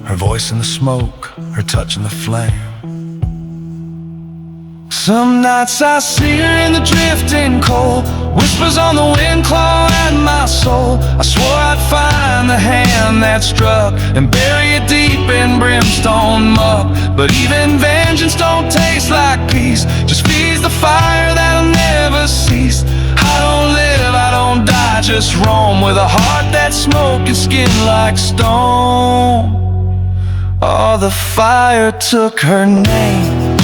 Her voice in the smoke, her touch in the flame. Some nights I see her in the drifting cold, whispers on the wind claw at my soul. I swore I'd find the hand that struck and bury it deep in brimstone muck. But even vengeance don't taste like peace, just feeds the fire that'll never cease. I don't live, I don't die, just roam with a heart that's smoke and skin like stone. Oh, the fire took her name,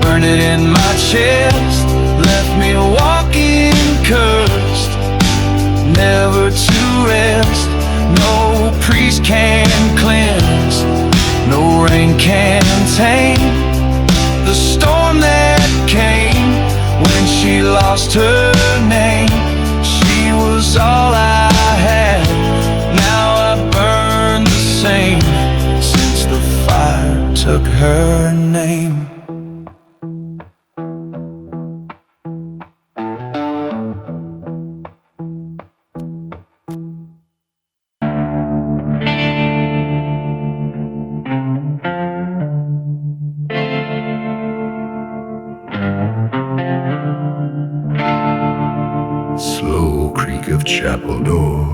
burned it in my chest, left me walking cursed, never to rest. No priest can cleanse, no rain can tame the storm that came when she lost her name. She was all I had, now I burn the same, since the fire took her name. Slow creak of chapel door,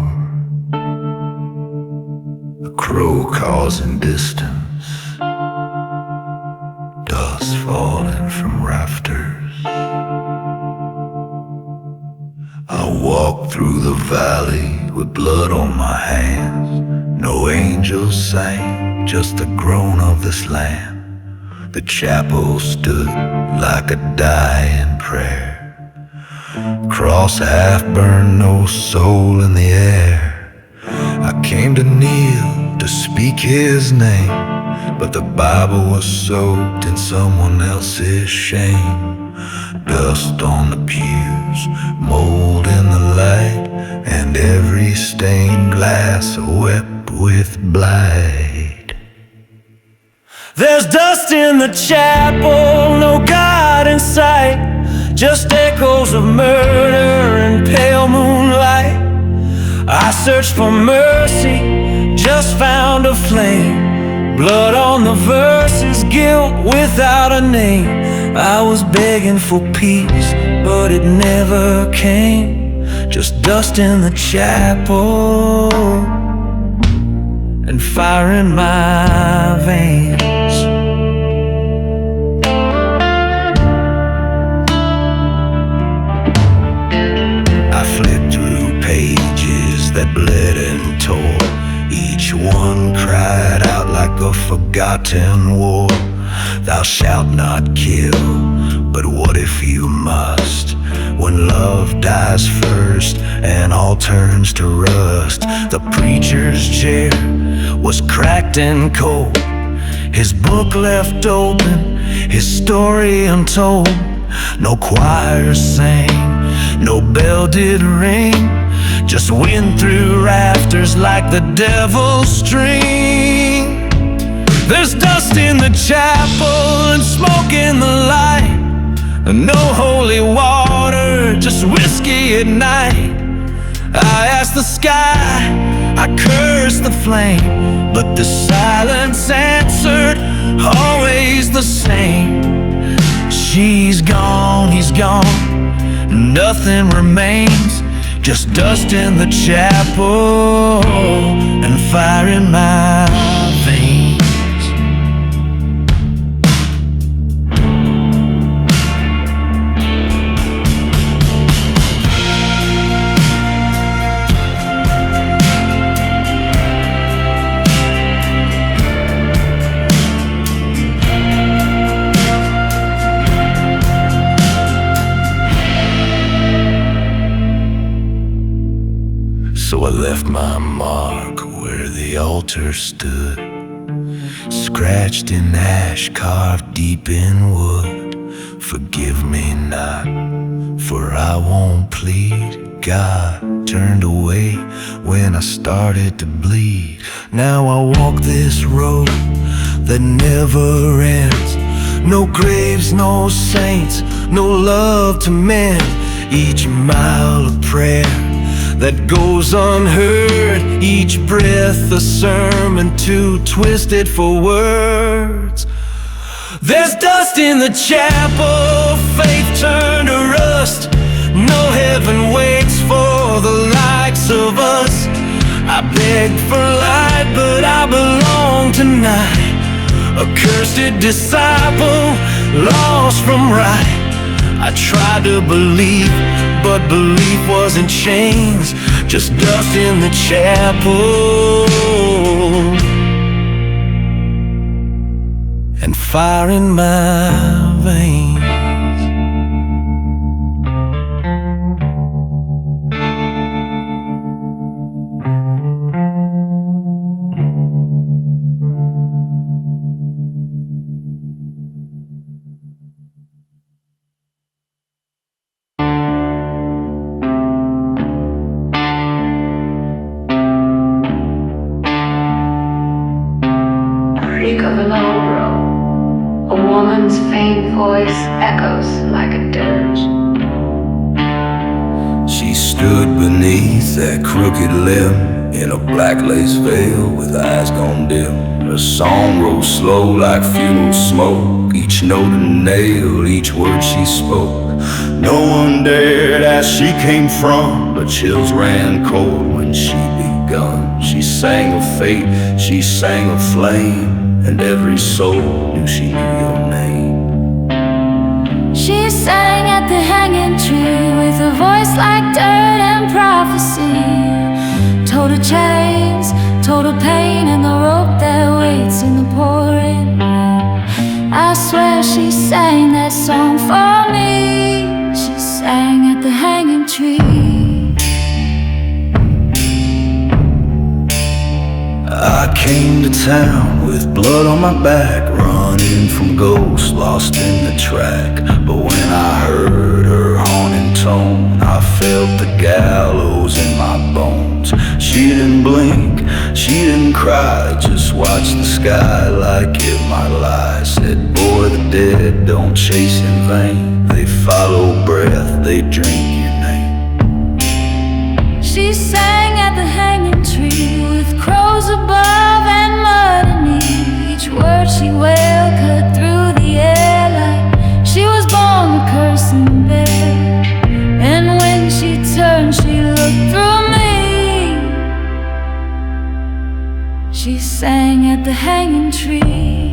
a crow causing distance, dust falling from rafters. I walk through the valley with blood on my hands. No angels sang, just the groan of this land. The chapel stood like a dying prayer, cross half burned, no soul in the air. I came to kneel, to speak his name, but the Bible was soaked in someone else's shame. Dust on the pews, mold in the light, and every stained glass wept with blight. There's dust in the chapel, no God in sight, just echoes of murder and pale moonlight. I searched for mercy, just found a flame, blood on the verses, guilt without a name. I was begging for peace, but it never came, just dust in the chapel and fire in my veins. I flipped through pages that bled and tore, each one cried out like a forgotten war. Thou shalt not kill, but what if you must? When love dies first and all turns to rust. The preacher's chair was cracked and cold, his book left open, his story untold. No choir sang, no bell did ring, just wind through rafters like the devil's string. There's dust in the chapel and smoke in the light, no holy water, just whiskey at night. I asked the sky, I cursed the flame, but the silence answered, always the same. She's gone, he's gone, nothing remains, just dust in the chapel and fire in my veins. So I left my mark where the altar stood, scratched in ash, carved deep in wood. Forgive me not, for I won't plead. God turned away when I started to bleed. Now I walk this road that never ends. No graves, no saints, no love to mend. Each mile of prayer that goes unheard, each breath a sermon too twisted for words. There's dust in the chapel, faith turned to rust. No heaven waits for the likes of us. I beg for light, but I belong tonight. A cursed disciple, lost from right. I tried to believe, but belief wasn't chains, just dust in the chapel and fire in my veins. Freak of an old road, a woman's faint voice echoes like a dirge. She stood beneath that crooked limb in a black lace veil with eyes gone dim. Her song rose slow like funeral smoke, each note a nail, each word she spoke. No one dared ask she came from, but chills ran cold when she begun. She sang of fate, she sang of flame, and every soul knew she knew your name. She sang at the hanging tree with a voice like dirt and prophecy. Told her chains, told her pain, and the rope that waits in the pouring rain. I swear she sang that song for me. She sang at the hanging tree. I came to town with blood on my back, running from ghosts lost in the track. But when I heard her haunting tone, I felt the gallows in my bones. She didn't blink, she didn't cry, just watched the sky like it might lie. Said, boy, the dead don't chase in vain, they follow breath, they drink your name. She sang at the hanging tree with crows above and mud beneath. Each word she wailed cut through the air like she was born to curse and bear. And when she turned, she looked through me. She sang at the hanging tree.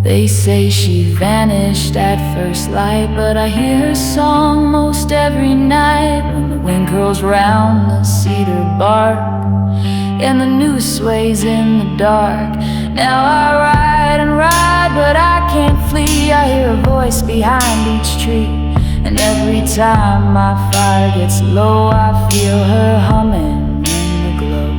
They say she vanished at first light, but I hear her song most every night. When the wind curls round the cedar bark and the noose sways in the dark. Now I ride and ride, but I can't flee. I hear a voice behind each tree, and every time my fire gets low, I feel her humming in the glow.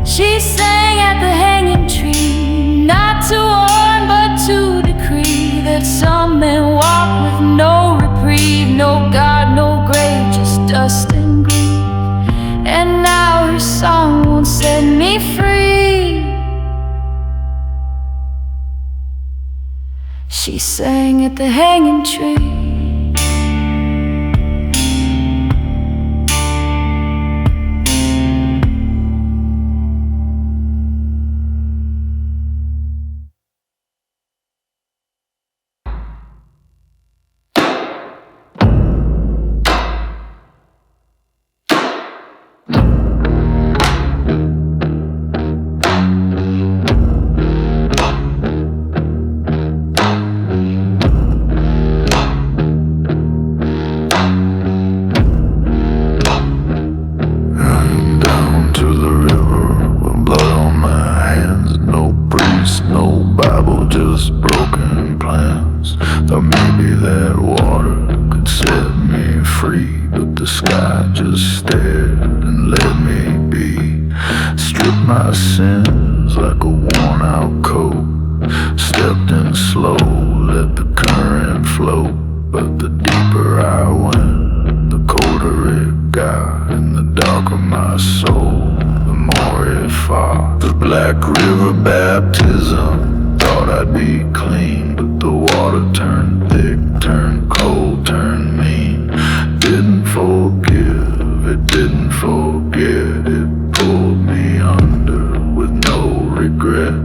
She sang at the hanging tree, not to warn but to decree that some men walk with no reprieve, no God, no grave, just dust and grief. And now her song won't set me free. She sang at the hanging tree. just broken plans. Thought maybe that water could set me free, but the sky just stared and let me be. Stripped my sins like a worn out coat. Stepped in slow, let the current flow. But the deeper I went, the colder it got, and the darker my soul, the more it fought. The Black River baptism, thought I'd be clean, but the water turned thick, turned cold, turned mean. Didn't forgive, it didn't forget, it pulled me under with no regret.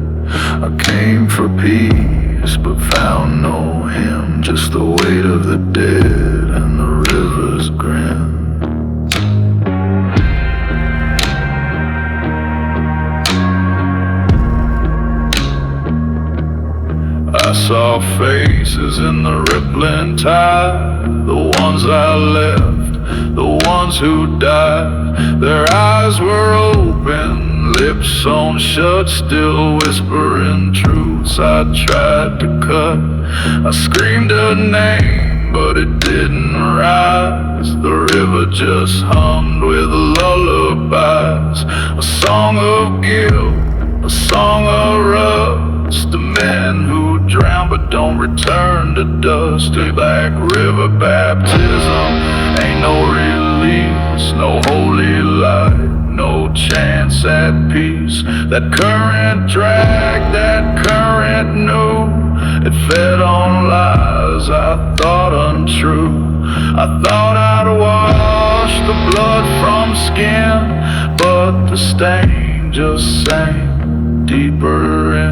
I came for peace, but found no him, just the weight of the dead and the river's grin. I saw faces in the rippling tide, the ones I left, the ones who died. Their eyes were open, lips sewn shut, still whispering truths I tried to cut. I screamed a name, but it didn't rise. The river just hummed with lullabies, a song of guilt, a song of rust, the men who drown but don't return to dust. The Black River baptism ain't no release, no holy light, no chance at peace. That current dragged, that current knew, it fed on lies I thought untrue. I thought I'd wash the blood from skin, but the stain just sank deeper in.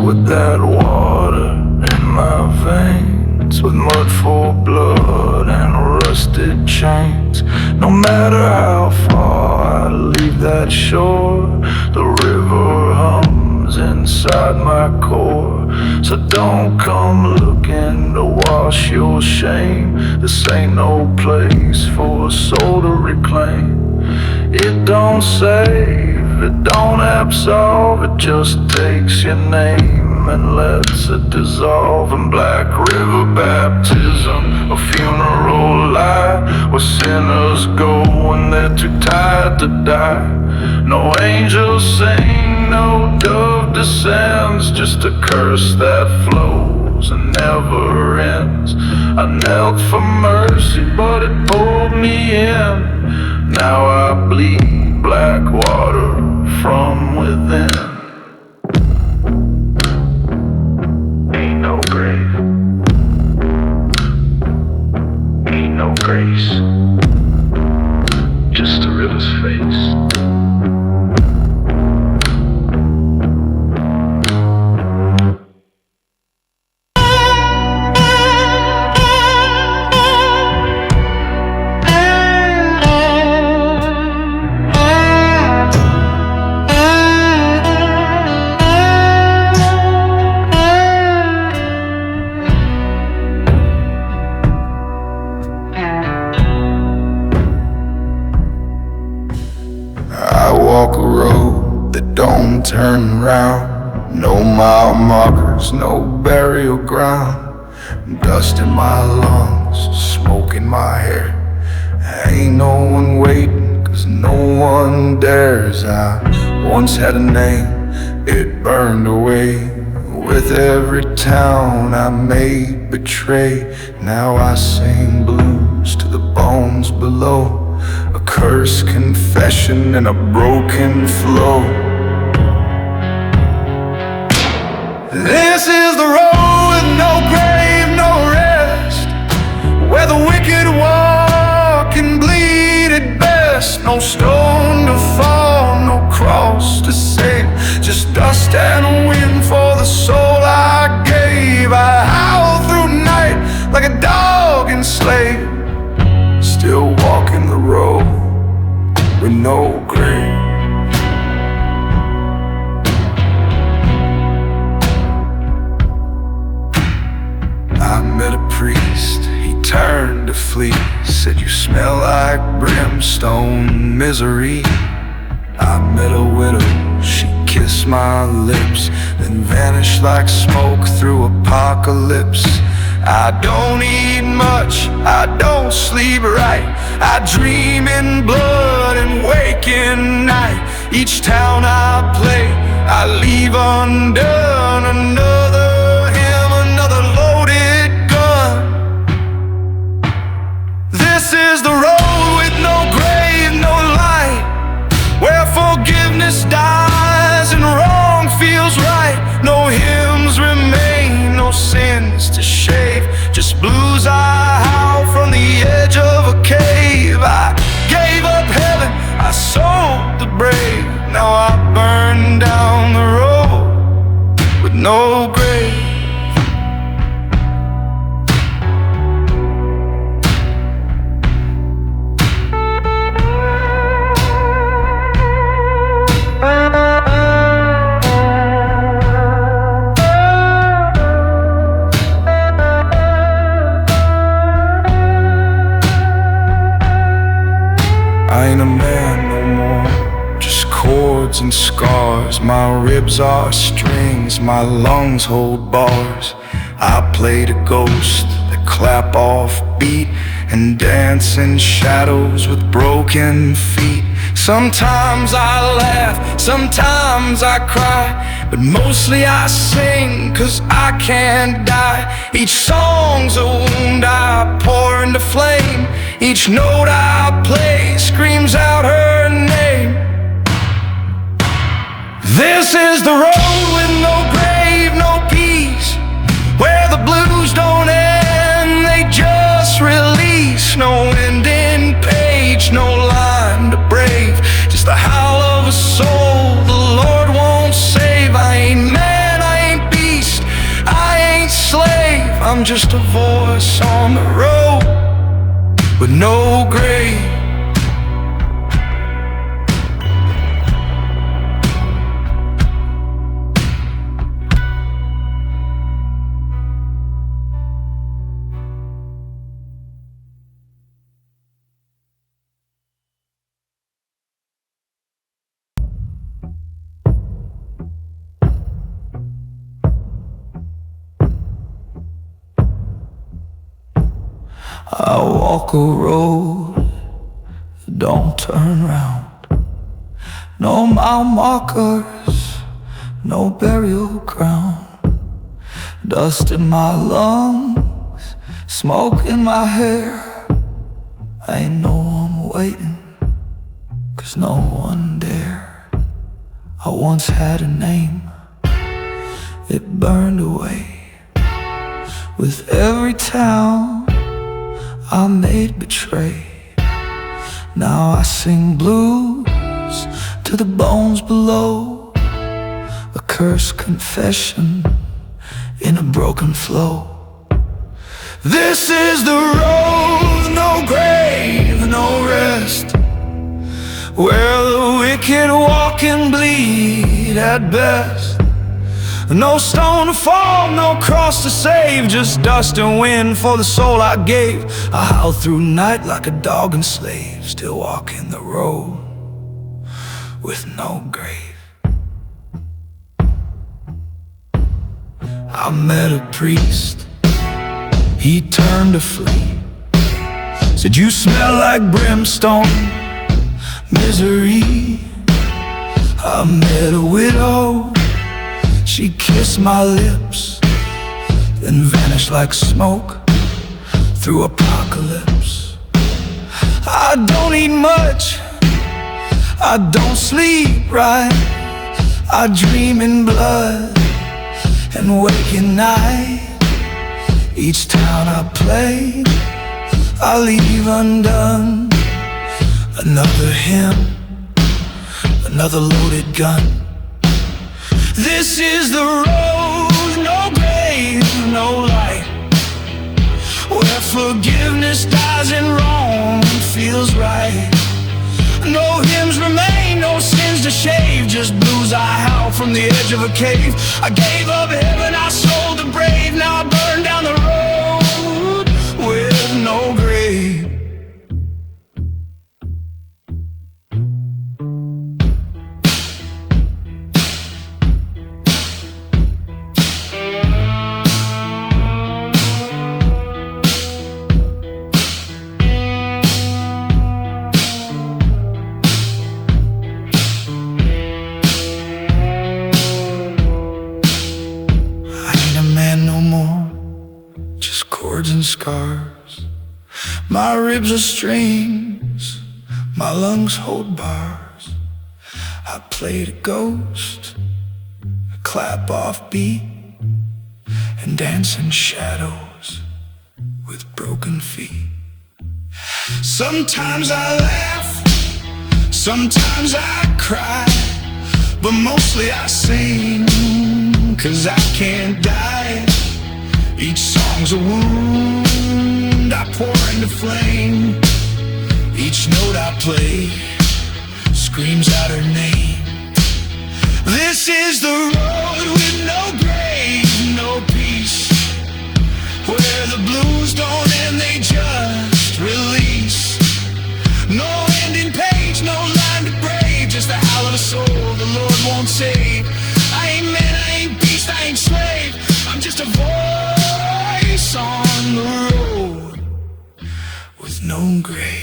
With that water in my veins, with mud for blood and rusted chains. No matter how far I leave that shore, the river hums inside my core. So don't come looking to wash your shame. This ain't no place for a soul to reclaim. It don't save, it don't absolve, it just takes your name and lets it dissolve. In Black River baptism, a funeral lie, where sinners go when they're too tired to die. No angels sing, no dove descends, just a curse that flows and never ends. I knelt for mercy, but it pulled me in. Now I bleed black water from within. Ain't no grave, ain't no grace, just the river's face. Walk a road that don't turn round. No mile markers, no burial ground. Dust in my lungs, smoke in my hair. Ain't no one waiting, cause no one dares. I once had a name, it burned away. With every town I may betray. Now I sing blues to the bones below. A cursed confession in a broken flow. This is the road with no grave, no rest, where the wicked walk and bleed at best. No stone to fall, no cross to save, just dust and wind for the soul I gave. I howl through night like a dog enslaved, still walking the road with no grave. I met a priest, he turned to flee, said you smell like brimstone misery. I met a widow, she kissed my lips, then vanished like smoke through apocalypse. I don't eat much, I don't sleep right, I dream in blood and wake in night. Each town I play, I leave undone. Another hymn, another loaded gun. This is the road with no grave, no light, where forgiveness dies and wrong feels right. No hymns remain, no sins to shave, just blues I howl from the edge of a cave. I gave up heaven, I sold the brave, now I burn down the road with no grave. I ain't a man no more, just chords and scars. My ribs are strings, my lungs hold bars. I played a ghost that clap off beat and dance in shadows with broken feet. Sometimes I laugh, sometimes I cry, but mostly I sing 'cause I can't die. Each song's a wound I pour into flame, each note I play screams out her name. This is the road with no grave, no peace, where the blues don't end, they just release. No ending page, no line to brave, just the howl of a soul the Lord won't save. I ain't man, I ain't beast, I ain't slave, I'm just a voice on the road with no grave. I walk a road, don't turn round. No mile markers, no burial ground. Dust in my lungs, smoke in my hair. I know I'm waiting, 'cause no one dare. I once had a name, it burned away. With every town I made betray. Now I sing blues to the bones below, a cursed confession in a broken flow. This is the road, no grave, no rest, where the wicked walk and bleed at best. No stone to fall, no cross to save, just dust and wind for the soul I gave. I howl through night like a dog enslaved, still walking the road with no grave. I met a priest, he turned to flee, said you smell like brimstone, misery. I met a widow, she kissed my lips, then vanished like smoke through apocalypse. I don't eat much, I don't sleep right. I dream in blood and wake at night. Each town I play, I leave undone. Another hymn, another loaded gun. This is the road, no grave, no light, where forgiveness dies and wrong feels right. No hymns remain, no sins to shave, just blues I howl from the edge of a cave. I gave up heaven, I sold the brave. Now I burn down the road with no grave. And scars. My ribs are strings, my lungs hold bars. I played a ghost, a clap off beat, and dance in shadows with broken feet. Sometimes I laugh, sometimes I cry, but mostly I sing, 'cause I can't die. Each song's a wound I pour into flame. Each note I play screams out her name. This is the road with no grave, no peace, where the blues don't end, they just release. No ending page, no line to brave, just the howl of a soul the Lord won't save. I ain't man, I ain't beast, I ain't slave, I'm just a voice on the road with no grave.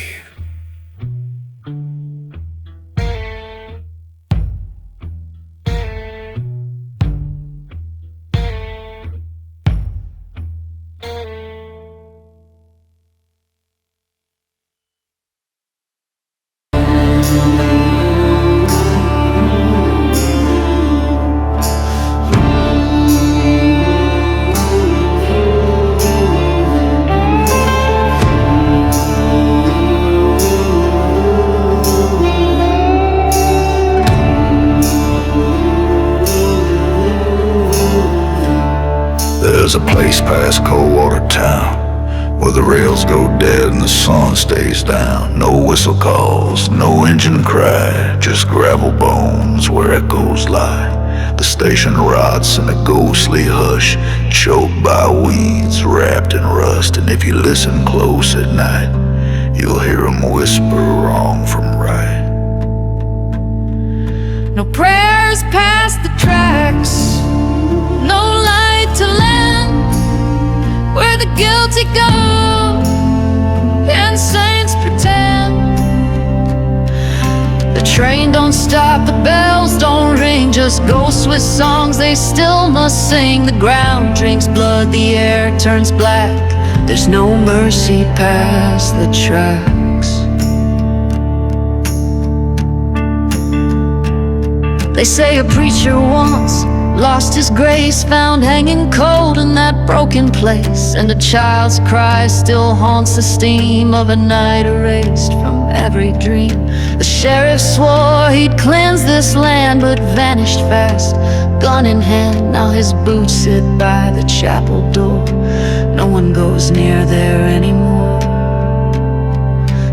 There's a place past Coldwater Town where the rails go dead and the sun stays down. No whistle calls, no engine cry, just gravel bones where echoes lie. The station rots in a ghostly hush, choked by weeds, wrapped in rust. And if you listen close at night, you'll hear 'em whisper wrong from right. No prayers past the tracks, no light to land, where the guilty go and saints pretend. The train don't stop, the bells don't ring, just ghosts with songs they still must sing. The ground drinks blood, the air turns black, there's no mercy past the tracks. They say a preacher once lost his grace, found hanging cold in that broken place, and a child's cry still haunts the steam of a night erased from every dream. The sheriff swore he'd cleanse this land, but vanished fast, gun in hand. Now his boots sit by the chapel door, no one goes near there anymore.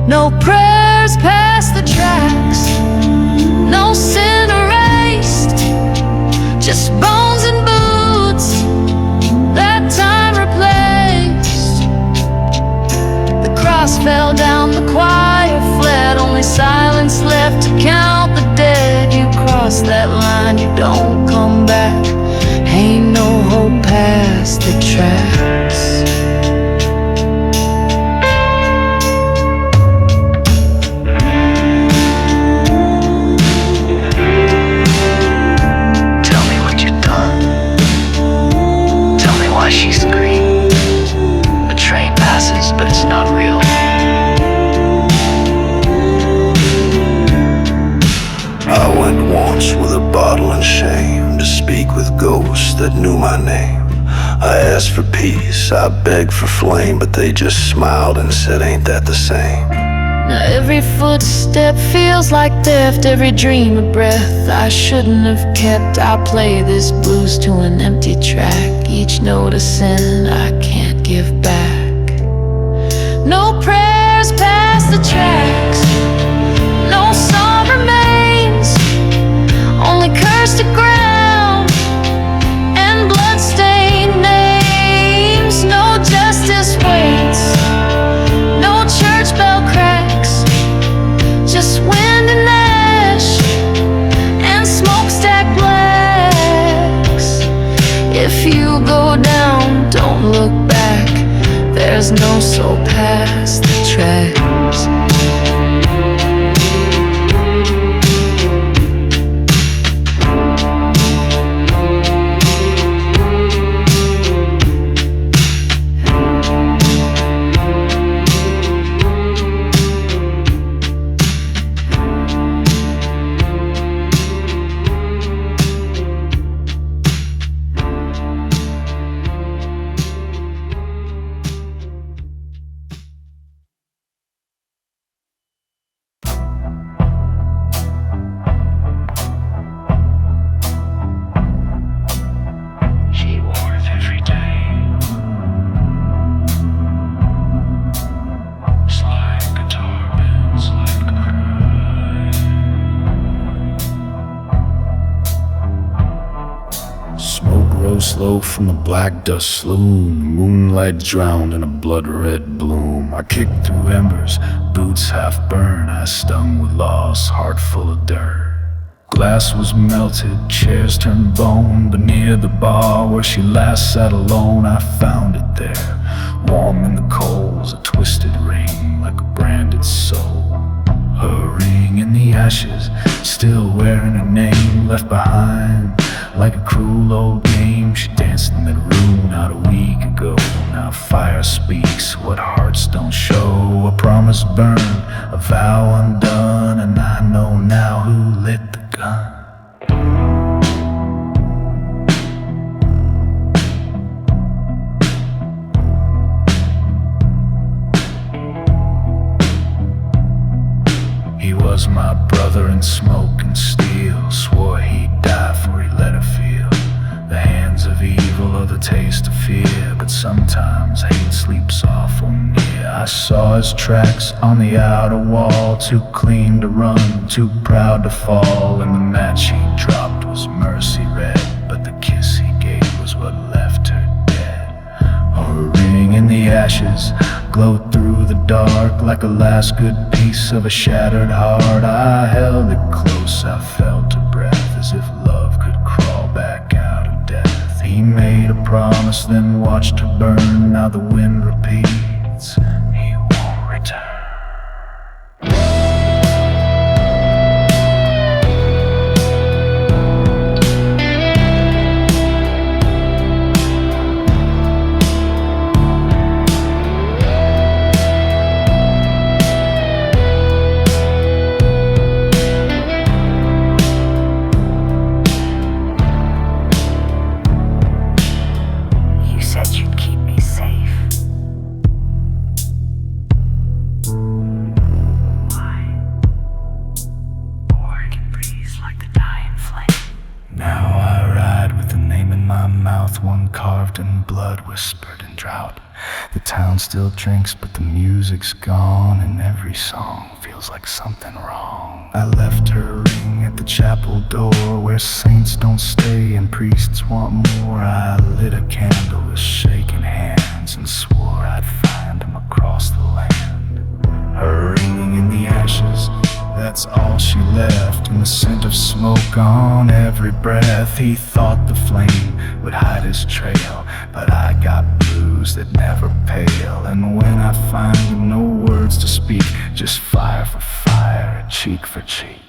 No prayers past the tracks, no sin erased, just bones and boots that time replaced. The cross fell down, the choir fled, only silence left to count the dead. You cross that line, you don't come back, ain't no hope past the tracks. She screamed. A train passes, but it's not real. once with a bottle and shame to speak with ghosts that knew my name. I asked for peace, I begged for flame, but they just smiled and said, ain't that the same? Now every footstep feels like theft, every dream a breath I shouldn't have kept. I play this blues to an empty track, each note a sin I can't give back. No prayers past the tracks, no song remains, only cursed ground and bloodstained names. No justice waits, no church bell cracks, just wind and ash and smokestack blacks. If you go down, don't look back, there's no soul past the tracks. Slow from a black dust slume, moonlight drowned in a blood-red bloom. I kicked through embers, boots half burned. I stung with loss, heart full of dirt. Glass was melted, chairs turned bone, but near the bar where she last sat alone, I found it there, warm in the coals, a twisted ring like a branded soul. Her ring in the ashes, still wearing a name left behind. Like a cruel old game, she danced in that room not a week ago. Now fire speaks what hearts don't show. A promise burned, a vow undone, and I know now who lit the gun. He was my brother in smoke and steel, swore he'd die for he let her feel the hands of evil or the taste of fear. But sometimes hate sleeps awful near. I saw his tracks on the outer wall, too clean to run, too proud to fall. And the match he dropped was mercy red, but the kiss he gave was what left her dead. Her ring in the ashes glowed through the dark like a last good piece of a shattered heart. I held it close, I felt her breath, as if love could crawl back out of death. He made a promise, then watched her burn. Now the wind repeats, he won't return. One carved in blood, whispered in drought. The town still drinks, but the music's gone, and every song feels like something wrong. I left her ring at the chapel door, where saints don't stay and priests want more. I lit a candle with shaking hands and swore I'd find him across the land. Her ringing in the ashes, that's all she left, and the scent of smoke on every breath. He thought the flame would hide his trail, but I got blues that never pale. And when I find him, no words to speak, just fire for fire, cheek for cheek.